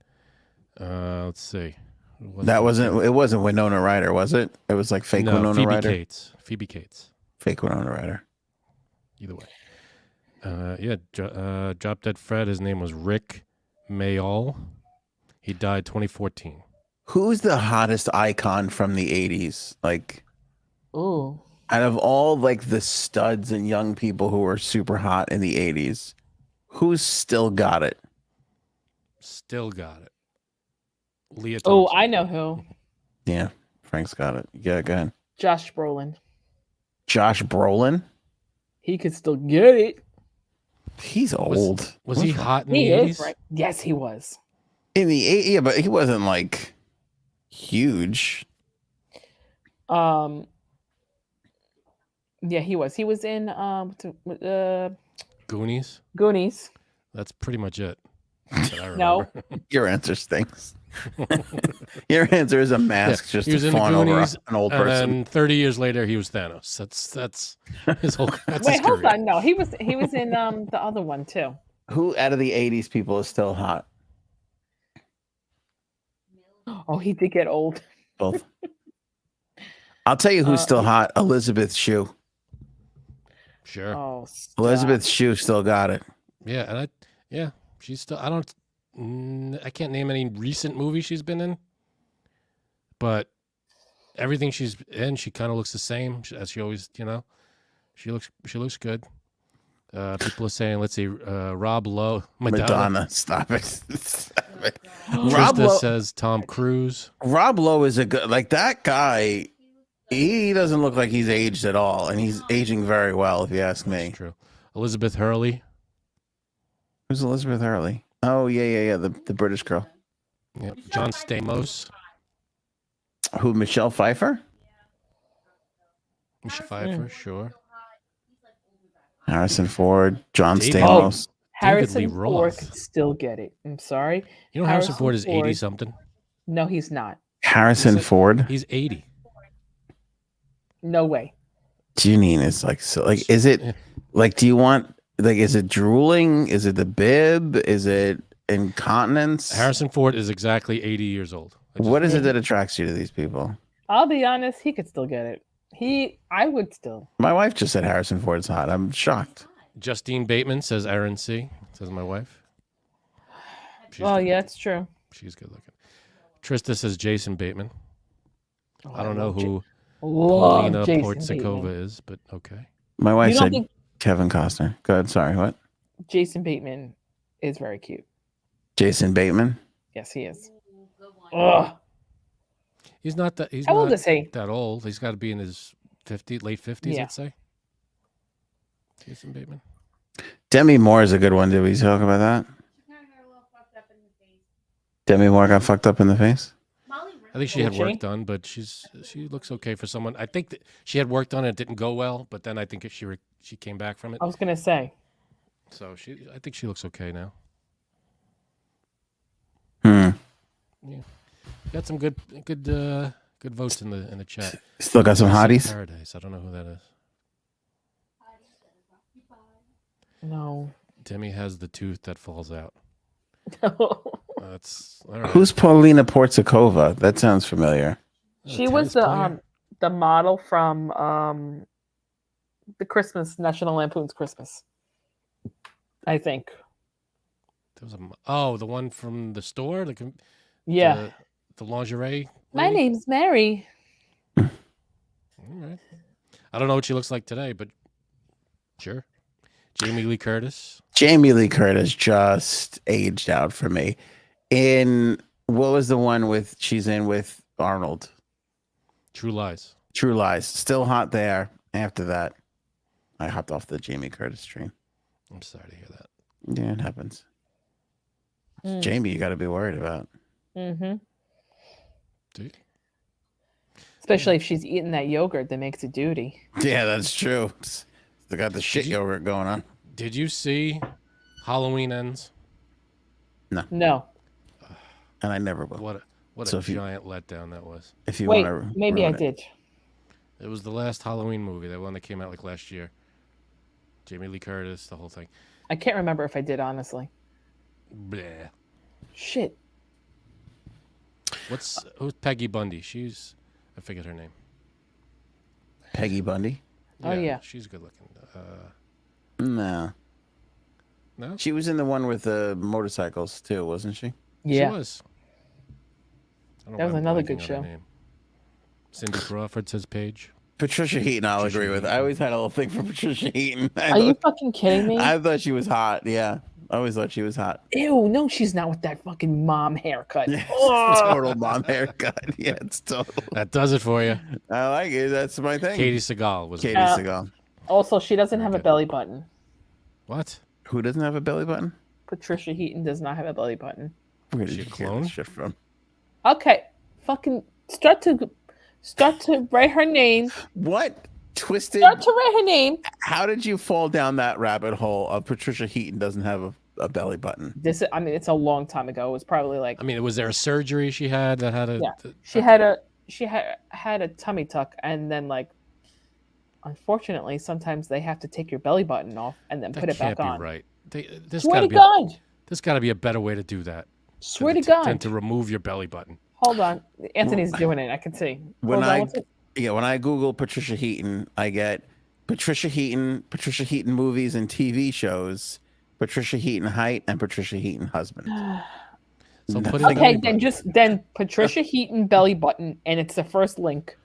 Let's see. It wasn't Winona Ryder, was it? It was like fake Winona Phoebe Ryder. Cates. Phoebe Cates. Fake Winona Ryder. Either way. Drop Dead Fred. His name was Rick Mayall. He died 2014. Who's the hottest icon from the 80s? Like, Ooh. out of all like the studs and young people who were super hot in the 80s, who's still got it? Still got it. Leah Oh, Thompson. I know who. Yeah, Frank's got it. Yeah, go ahead. Josh Brolin. Josh Brolin. He could still get it. He's old. Was he hot in He the is 80s? right. Yes, he was. In the yeah, but he wasn't like huge. Yeah, he was. He was in Goonies? Goonies. That's pretty much it. That I No. remember. Your answer stinks. Your answer is a mask just he was to in the fawn over Goonies, an old and person. then 30 years later, he was Thanos. That's his whole. That's Wait, his hold career. on. No, he was in the other one too. Who out of the 80s people is still hot? Oh, he did get old. Both. I'll tell you who's still hot. Elizabeth Shue. Sure. Oh, stop. Elizabeth Shue still got it. Yeah, and she's still. I can't name any recent movie she's been in, but everything she's in, she kind of looks the same as she always. She looks good. People are saying, let's see, Rob Lowe, Madonna. Stop it. Stop it. Rob Lowe says Tom Cruise. Rob Lowe is a good, like that guy. He doesn't look like he's aged at all, and he's aging very well, if you ask me. That's true. Elizabeth Hurley. Who's Elizabeth Hurley? Oh, yeah. The British girl. Yep. John Stamos. Who, Michelle Pfeiffer? Michelle Pfeiffer, sure. Harrison Ford, John David- Stamos. Harrison Lee Ford Roth. could still get it. I'm sorry. You know Harrison Ford is Harrison 80 Ford- something. No, he's not. Harrison Ford. He's 80. No way. Janine is like, so like, is it like, do you want, like, is it drooling? Is it the bib? Is it incontinence? Harrison Ford is exactly 80 years old. What is it that attracts you to these people? I'll be honest. He could still get it. I would still. My wife just said Harrison Ford's hot. I'm shocked. Justine Bateman says Aaron C. Says my wife. Well, yeah, it's true. She's good looking. Trista says Jason Bateman. Oh, I don't know who Love Paulina Jason Portsikova Bateman. is, but okay. My wife You don't said think Kevin Costner. Go ahead. Sorry. What? Jason Bateman is very cute? Jason Bateman? Yes, he is. Ugh. He's not that. He's How old not is he? that old. He's got to be in his late 50s, Yeah. I'd say. Jason Bateman. Demi Moore is a good one. Did we talk about that? Demi Moore got fucked up in the face? I think she had Did she? work done, but she looks okay for someone. I think that she had work done and it didn't go well, but then I think she came back from it. I was gonna say. So I think she looks okay now. Got some good votes in the chat. Still got some hotties? Paradise. I don't know who that is. No. Demi has the tooth that falls out. That's all right. Who's Paulina Portsikova? That sounds familiar. She tennis was player? the model from the Christmas National Lampoon's Christmas. I think. There was the one from the store. Yeah. The lingerie. My lady? name's Mary. All right. I don't know what she looks like today, but sure. Jamie Lee Curtis. Jamie Lee Curtis just aged out for me. What was the one she's in with Arnold? True Lies. True Lies. Still hot there. After that, I hopped off the Jamie Curtis train. I'm sorry to hear that. Yeah, it happens. Jamie, you got to be worried about. Mm-hmm. Dude. Especially if she's eating that yogurt that makes it duty. Yeah, that's true. They got the shit yogurt going on. Did you see Halloween Ends? No. And I never will. What So a if you- giant letdown that was. If you Wait, want to, maybe I did. It was the last Halloween movie, that one that came out like last year. Jamie Lee Curtis, the whole thing. I can't remember if I did, honestly. Bleh. Shit. Who's Peggy Bundy? I forget her name. Peggy Bundy? Oh, yeah. She's good looking. No. No? She was in the one with the motorcycles too, wasn't she? Yeah. She was. I don't know That was why I'm another blanking good on her show. name. Cindy Crawford says Paige. Patricia Heaton, I'll agree with. I always had a little thing for Patricia Heaton. Are you fucking kidding me? I thought she was hot. Yeah, I always thought she was hot. Ew, no, she's not with that fucking mom haircut. Oh. Total mom haircut. Yeah, it's total. That does it for you. I like it. That's my thing. Katie Seagal was Katie Uh, Seagal. Also, she doesn't Very have a good. belly button. What? Who doesn't have a belly button? Patricia Heaton does not have a belly button. Where did She you a hear clone? this shit from? Okay, fucking start to write her name. What? Twisted? Start to write her name. How did you fall down that rabbit hole of Patricia Heaton doesn't have a belly button? This is, I mean, it's a long time ago. It was probably like I mean, was there a surgery she had that had a? Yeah. she had a tummy tuck, and then like, unfortunately, sometimes they have to take your belly button off and then That put it can't back be on. right. There's Swear got to to be. God. There's got to be a better way to do that. Swear than to God. Than to remove your belly button. Hold on, Anthony's doing it. I can see. When Hold on, I what's it? when I Google Patricia Heaton, I get Patricia Heaton movies and TV shows, Patricia Heaton height, and Patricia Heaton husband. So No. put in the Okay, belly then button. Patricia Heaton belly button, and it's the first link.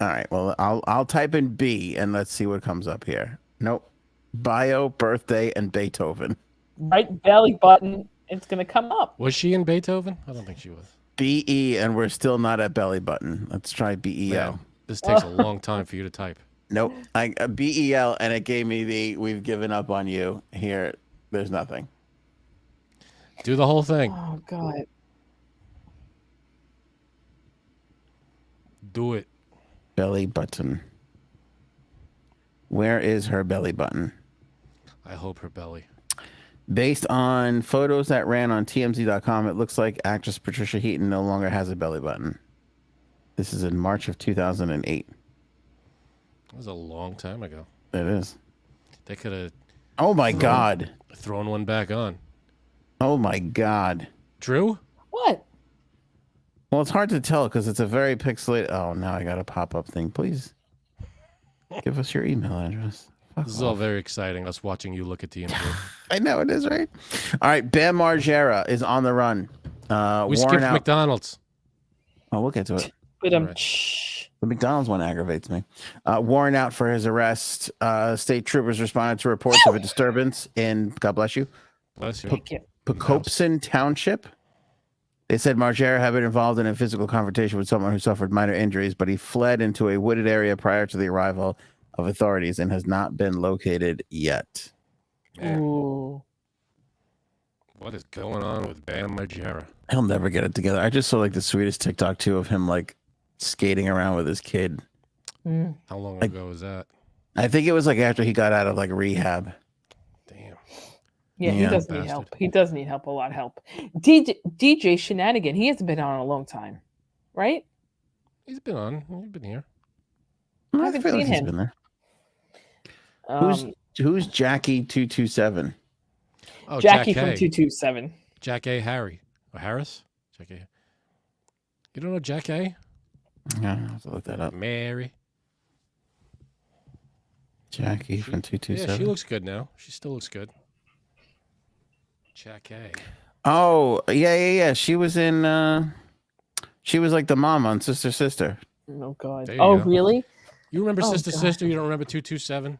All right. Well, I'll type in B and let's see what comes up here. Nope. Bio, birthday, and Beethoven. Right belly button. It's gonna come up. Was she in Beethoven? I don't think she was. BE, and we're still not at belly button. Let's try BEL. Man, this takes a long time for you to type. Nope. I BEL, and it gave me the "we've given up on you." Here, there's nothing. Do the whole thing. Oh God. Do it. Belly button. Where is her belly button? I hope her belly. Based on photos that ran on TMZ.com, it looks like actress Patricia Heaton no longer has a belly button. This is in March of 2008. That was a long time ago. It is. They could have Oh my God. thrown one back on. Oh my God. Drew? What? Well, it's hard to tell because it's a very pixelated. Oh, now I got a pop-up thing. Please give us your email address. Fuck This is all off. very exciting, us watching you look at TMZ. I know it is, right? All right. Bam Margera is on the run. We Warren skipped out. McDonald's. Oh, we'll get to it. But Right. The McDonald's one aggravates me. Warrant out for his arrest. State troopers responded to reports of a disturbance in, God bless you, Bless you. Thank you. Pocopson Township. They said Margera had been involved in a physical confrontation with someone who suffered minor injuries, but he fled into a wooded area prior to the arrival of authorities and has not been located yet. Man, Ooh. what is going on with Bam Margera? He'll never get it together. I just saw like the sweetest TikTok too of him like skating around with his kid. Mm. How long Like- ago was that? I think it was like after he got out of like rehab. Damn. Yeah, he Yeah. does need Bastard. help. He does need help, a lot of help. DJ Shenanigan, he hasn't been on in a long time, right? He's been on. He's been here. I haven't feel like seen he's him. been there. Um, Who's Jackie 227? Oh, Jackie Jack from A. 227. Jack A. Harry. Or Harris? Jack A. You don't know Jack A? Yeah, I have to look that up. Mary. Jackie from Yeah, 227. she looks good now. She still looks good. Jack A. Oh, yeah. She was in she was like the mom on Sister Sister. Oh God. There you Oh go. really? You remember Oh, Sister God. Sister? You don't remember 227?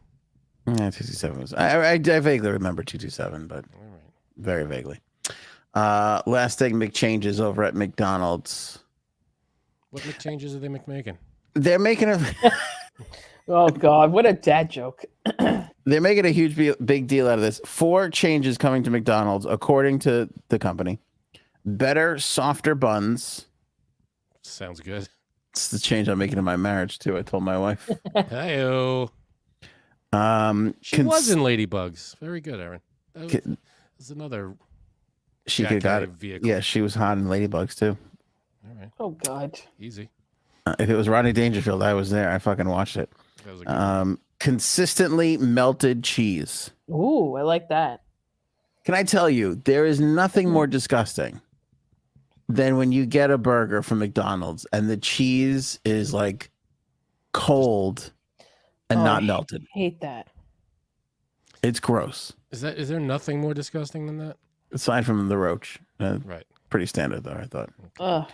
Yeah, 227 was. I vaguely remember 227, but All right. very vaguely. Last thing, McChanges over at McDonald's. What changes are they making? They're making a Oh God, what a dad joke. they're making a huge big deal out of this. 4 changes coming to McDonald's according to the company. Better, softer buns. Sounds good. It's the change I'm making in my marriage too. I told my wife. Hey-o. She was in Ladybugs. Very good, Aaron. That's another She Jack could got A. it. vehicle. Yeah, she was hot in Ladybugs too. All right. Oh God. Easy. If it was Rodney Dangerfield, I was there. I fucking watched it. That was a good one. Consistently melted cheese. Ooh, I like that. Can I tell you, there is nothing more disgusting than when you get a burger from McDonald's and the cheese is like cold and Oh, not I melted. hate that. It's gross. Is there nothing more disgusting than that? Aside from the roach. Right. Pretty standard though, I thought. Ugh.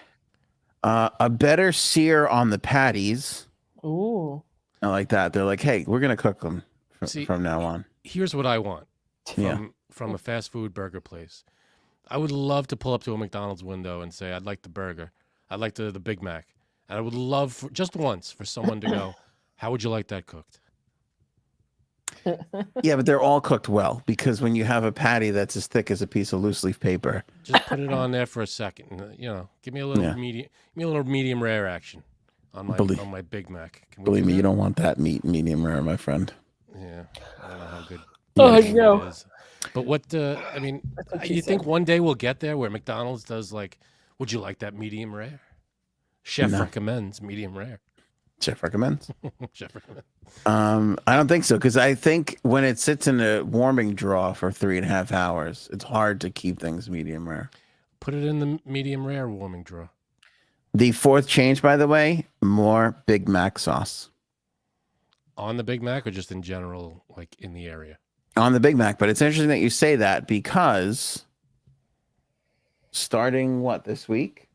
A better sear on the patties. Ooh. I like that. They're like, hey, we're going to cook them See, from now on. Here's what I want Yeah. from a fast food burger place. I would love to pull up to a McDonald's window and say, I'd like the burger. I'd like the Big Mac. And I would love for, just once for someone to go, how would you like that cooked? Yeah, but they're all cooked well, because when you have a patty that's as thick as a piece of loose leaf paper, Just put it on there for a second. Give me a little Yeah. medium rare action on my Big Mac. Can we believe do me, that? you don't want that meat medium rare, my friend. Yeah, I don't know how good. Oh, it no. is. But what? I mean, That's what she you think said. one day we'll get there where McDonald's does like, would you like that medium rare? Chef No. recommends medium rare. Chef recommends. Chef recommends. I don't think so, because I think when it sits in a warming drawer for 3.5 hours, it's hard to keep things medium rare. Put it in the medium rare warming drawer. The fourth change, by the way, more Big Mac sauce On the Big Mac or just in general, like in the area? on the Big Mac. But it's interesting that you say that, because starting this week,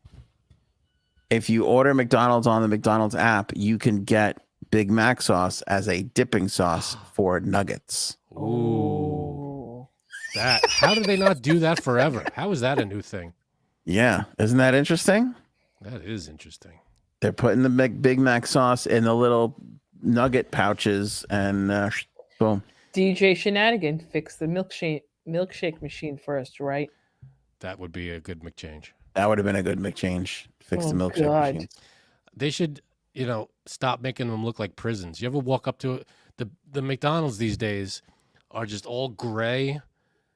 if you order McDonald's on the McDonald's app, you can get Big Mac sauce as a dipping sauce for nuggets. Ooh. That. How did they not do that forever? How is that a new thing? Yeah, isn't that interesting? That is interesting. They're putting the Big Mac sauce in the little nugget pouches, and boom. DJ Shenanigan fixed the milkshake machine first, right? That would be a good McChange. That would have been a good McChange. Fix the Oh, milkshake God. machines. They should, stop making them look like prisons. You ever walk up to the McDonald's these days are just all gray,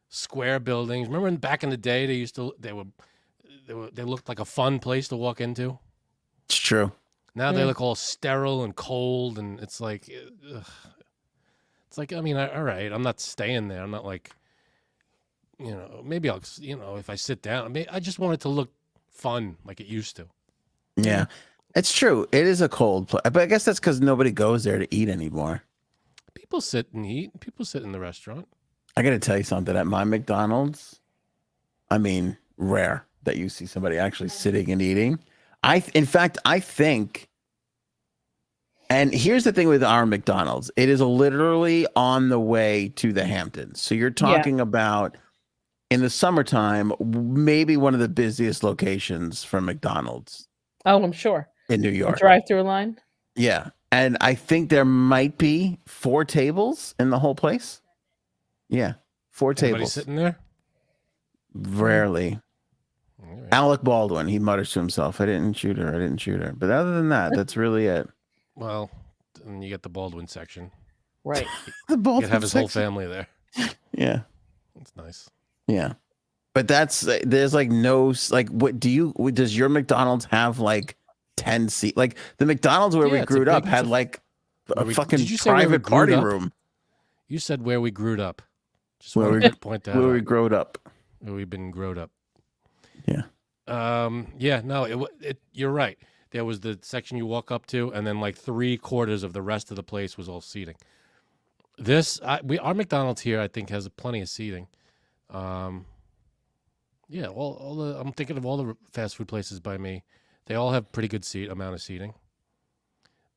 square buildings. Remember back in the day they looked like a fun place to walk into? It's true. Now they look all sterile and cold, and it's like, ugh. It's like, I mean, all right, I'm not staying there. I'm not like, maybe I'll, if I sit down, I just want it to look fun like it used to. Yeah, it's true. It is a cold place, but I guess that's because nobody goes there to eat anymore. People sit and eat. People sit in the restaurant. I got to tell you something. At my McDonald's, I mean, rare that you see somebody actually sitting and eating. In fact, I think, and here's the thing with our McDonald's, it is literally on the way to the Hamptons. So you're talking about, in the summertime, maybe one of the busiest locations for McDonald's. Oh, I'm sure. In New York. Drive-through line? Yeah. And I think there might be 4 tables in the whole place. Yeah. 4 Anybody tables. sitting there? Rarely. All right. Alec Baldwin, he mutters to himself, I didn't shoot her. But other than that, that's really it. Well, then you get the Baldwin section. Right. The You Baldwin could have his whole section. family there. Yeah. That's nice. Yeah. But there's like no, like, does your McDonald's have like 10 seats? Like the McDonald's where Yeah, we it's a grew up big- had like a fucking did you say where we private grewed party up? room You said where we grewed up. Just Where want we- to point that where out. we growed up. Where we've been growed up. Yeah. Yeah, no, you're right. There was the section you walk up to, and then like 3/4 of the rest of the place was all seating. Our McDonald's here, I think, has plenty of seating. Yeah, I'm thinking of all the fast food places by me. They all have pretty good amount of seating.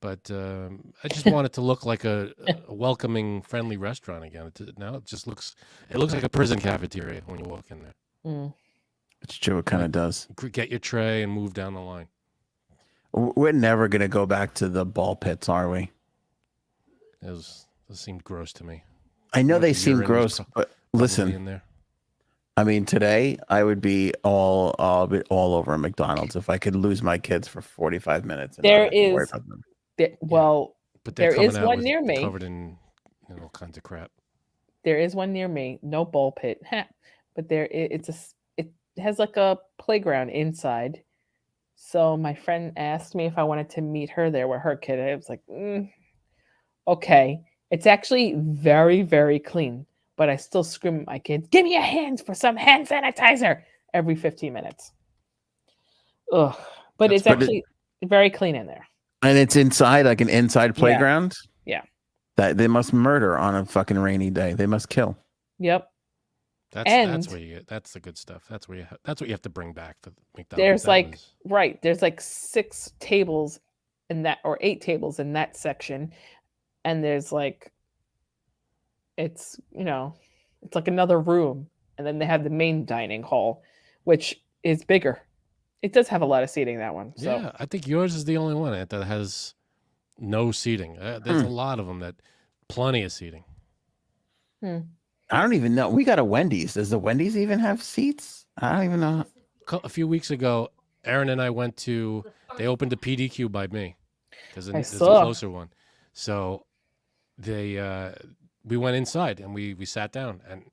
But I just want it to look like a welcoming, friendly restaurant again. Now it just looks like a prison cafeteria when you walk in there. Mm. It's true. It kind of does. Get your tray and move down the line. We're never going to go back to the ball pits, are we? Those seemed gross to me. I know Like they the seem urine was gross, but Probably listen, in there. I mean, today I would be all over McDonald's if I could lose my kids for 45 minutes. And There not have to worry is- about them. Well, But they're there coming is out one with- near me. covered in all kinds of crap. there is one near me. No ball pit, but it has like a playground inside. So my friend asked me if I wanted to meet her there with her kid. I was like, okay. It's actually very, very clean, but I still scream at my kids, give me your hands for some hand sanitizer every 15 minutes. Ugh. But it's actually very clean in there. And it's inside, like an inside playground. Yeah. That they must murder on a fucking rainy day. They must kill. Yep. That's And- where you get. That's the good stuff. That's what you have to bring back for McDonald's. There's That was- Right. There's like 6 tables in that, or 8 tables in that section. And there's like, it's, It's like another room, and then they have the main dining hall, which is bigger. It does have a lot of seating, that one. So Yeah, I think yours is the only one that has no seating. There's a lot of them that plenty of seating. I don't even know. We got a Wendy's. Does the Wendy's even have seats? I don't even know. A few weeks ago, Aaron and I went to. They opened a PDQ by me because there's a closer one. So we went inside and we sat down and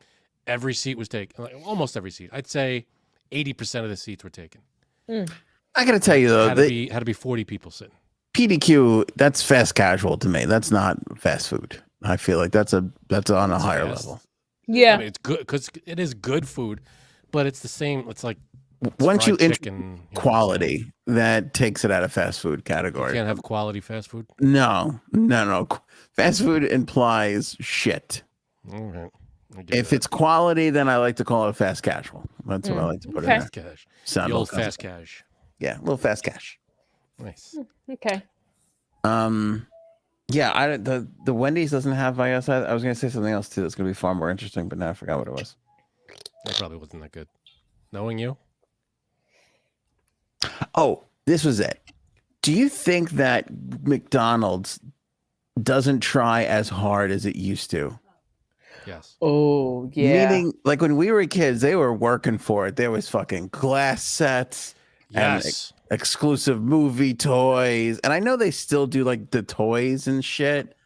every seat was taken. Like, almost every seat. I'd say 80% of the seats were taken. I got to tell you though, had to be 40 people sitting. PDQ, that's fast casual to me. That's not fast food. I feel like that's on a higher level. yeah, I mean, it's good because it is good food, but it's the same. It's like once you chicken, quality, that takes it out of fast food category. You can't have quality fast food. No. Fast food implies shit. All right. If it's quality, then I like to call it fast casual. That's what I like to put in there. Fast cash. Sound The old concept. fast cash. Yeah, a little fast cash. Nice. okay. Yeah, the Wendy's doesn't have. I guess I was gonna say something else too. That's gonna be far more interesting, but now I forgot what it was. That probably wasn't that good. Knowing you. Oh, this was it. Do you think that McDonald's doesn't try as hard as it used to? Yes. Oh, yeah. Meaning, like when we were kids, they were working for it. There was fucking glass sets and Yes. exclusive movie toys. And I know they still do like the toys and shit,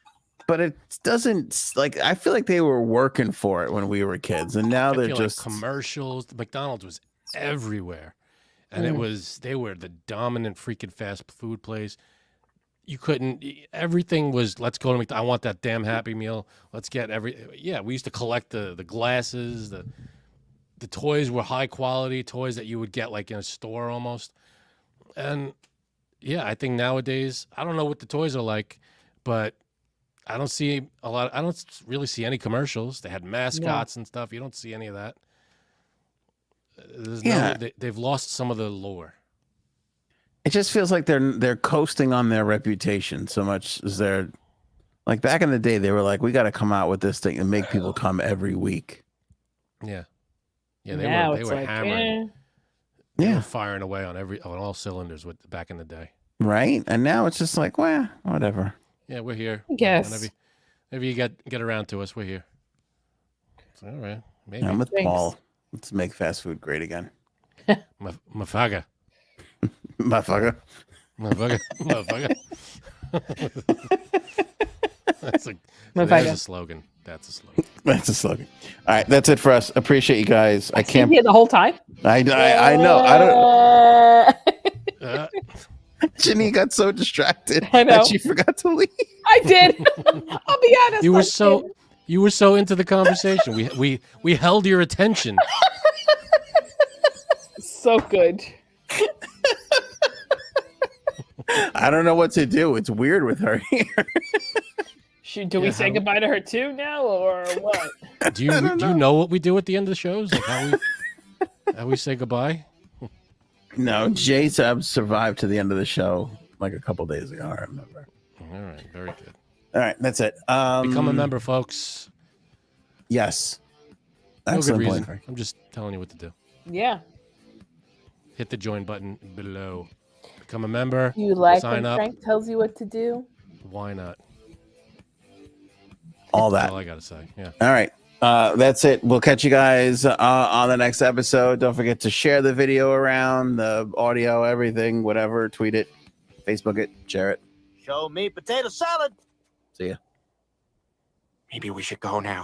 but it doesn't like, I feel like they were working for it when we were kids. And now I they're feel just like commercials. McDonald's was everywhere. And they were the dominant freaking fast food place. You couldn't, everything was, let's go to McDonald's. I want that damn Happy Meal. Let's get we used to collect the glasses, the toys were high quality toys that you would get like in a store almost. And yeah, I think nowadays, I don't know what the toys are like, but I don't see I don't really see any commercials. They had mascots and stuff. You don't see any of that. They've lost some of the lore. it just feels like they're coasting on their reputation so much as they're like back in the day, they were like, we got to come out with this thing and make people come every week. Yeah. Yeah, they were hammering. They were firing away on all cylinders back in the day. Right? And now it's just like, well, whatever. Yeah, we're here. Yes. Whenever you get around to us, we're here. So, all right. Maybe. I'm with Thanks. Paul. Let's make fast food great again. Mafaga. Motherfucker. Motherfucker. That's a slogan. That's a slogan. That's a slogan. All right, that's it for us. Appreciate you guys. I can't. Here the whole time. I know. I don't. Janine got so distracted I know. that she forgot to leave. I did. I'll be honest. You were so into the conversation. We held your attention. So good. I don't know what to do. It's weird with her here. Do we say goodbye to her too now, or what? Do you know what we do at the end of the shows? Like how we say goodbye? No, J-Sub survived to the end of the show like a couple days ago. I remember. All right, very good. All right, that's it. Become a member, folks. Yes. No good Excellent reason. point. I'm just telling you what to do. Yeah. Hit the join button below. Become a member. You like sign when up. Frank tells you what to do? Why not? All that. That's all I gotta say. Yeah. All right. That's it. We'll catch you guys on the next episode. Don't forget to share the video around, the audio, everything, whatever. Tweet it, Facebook it, share it. Show me potato salad. See ya. Maybe we should go now.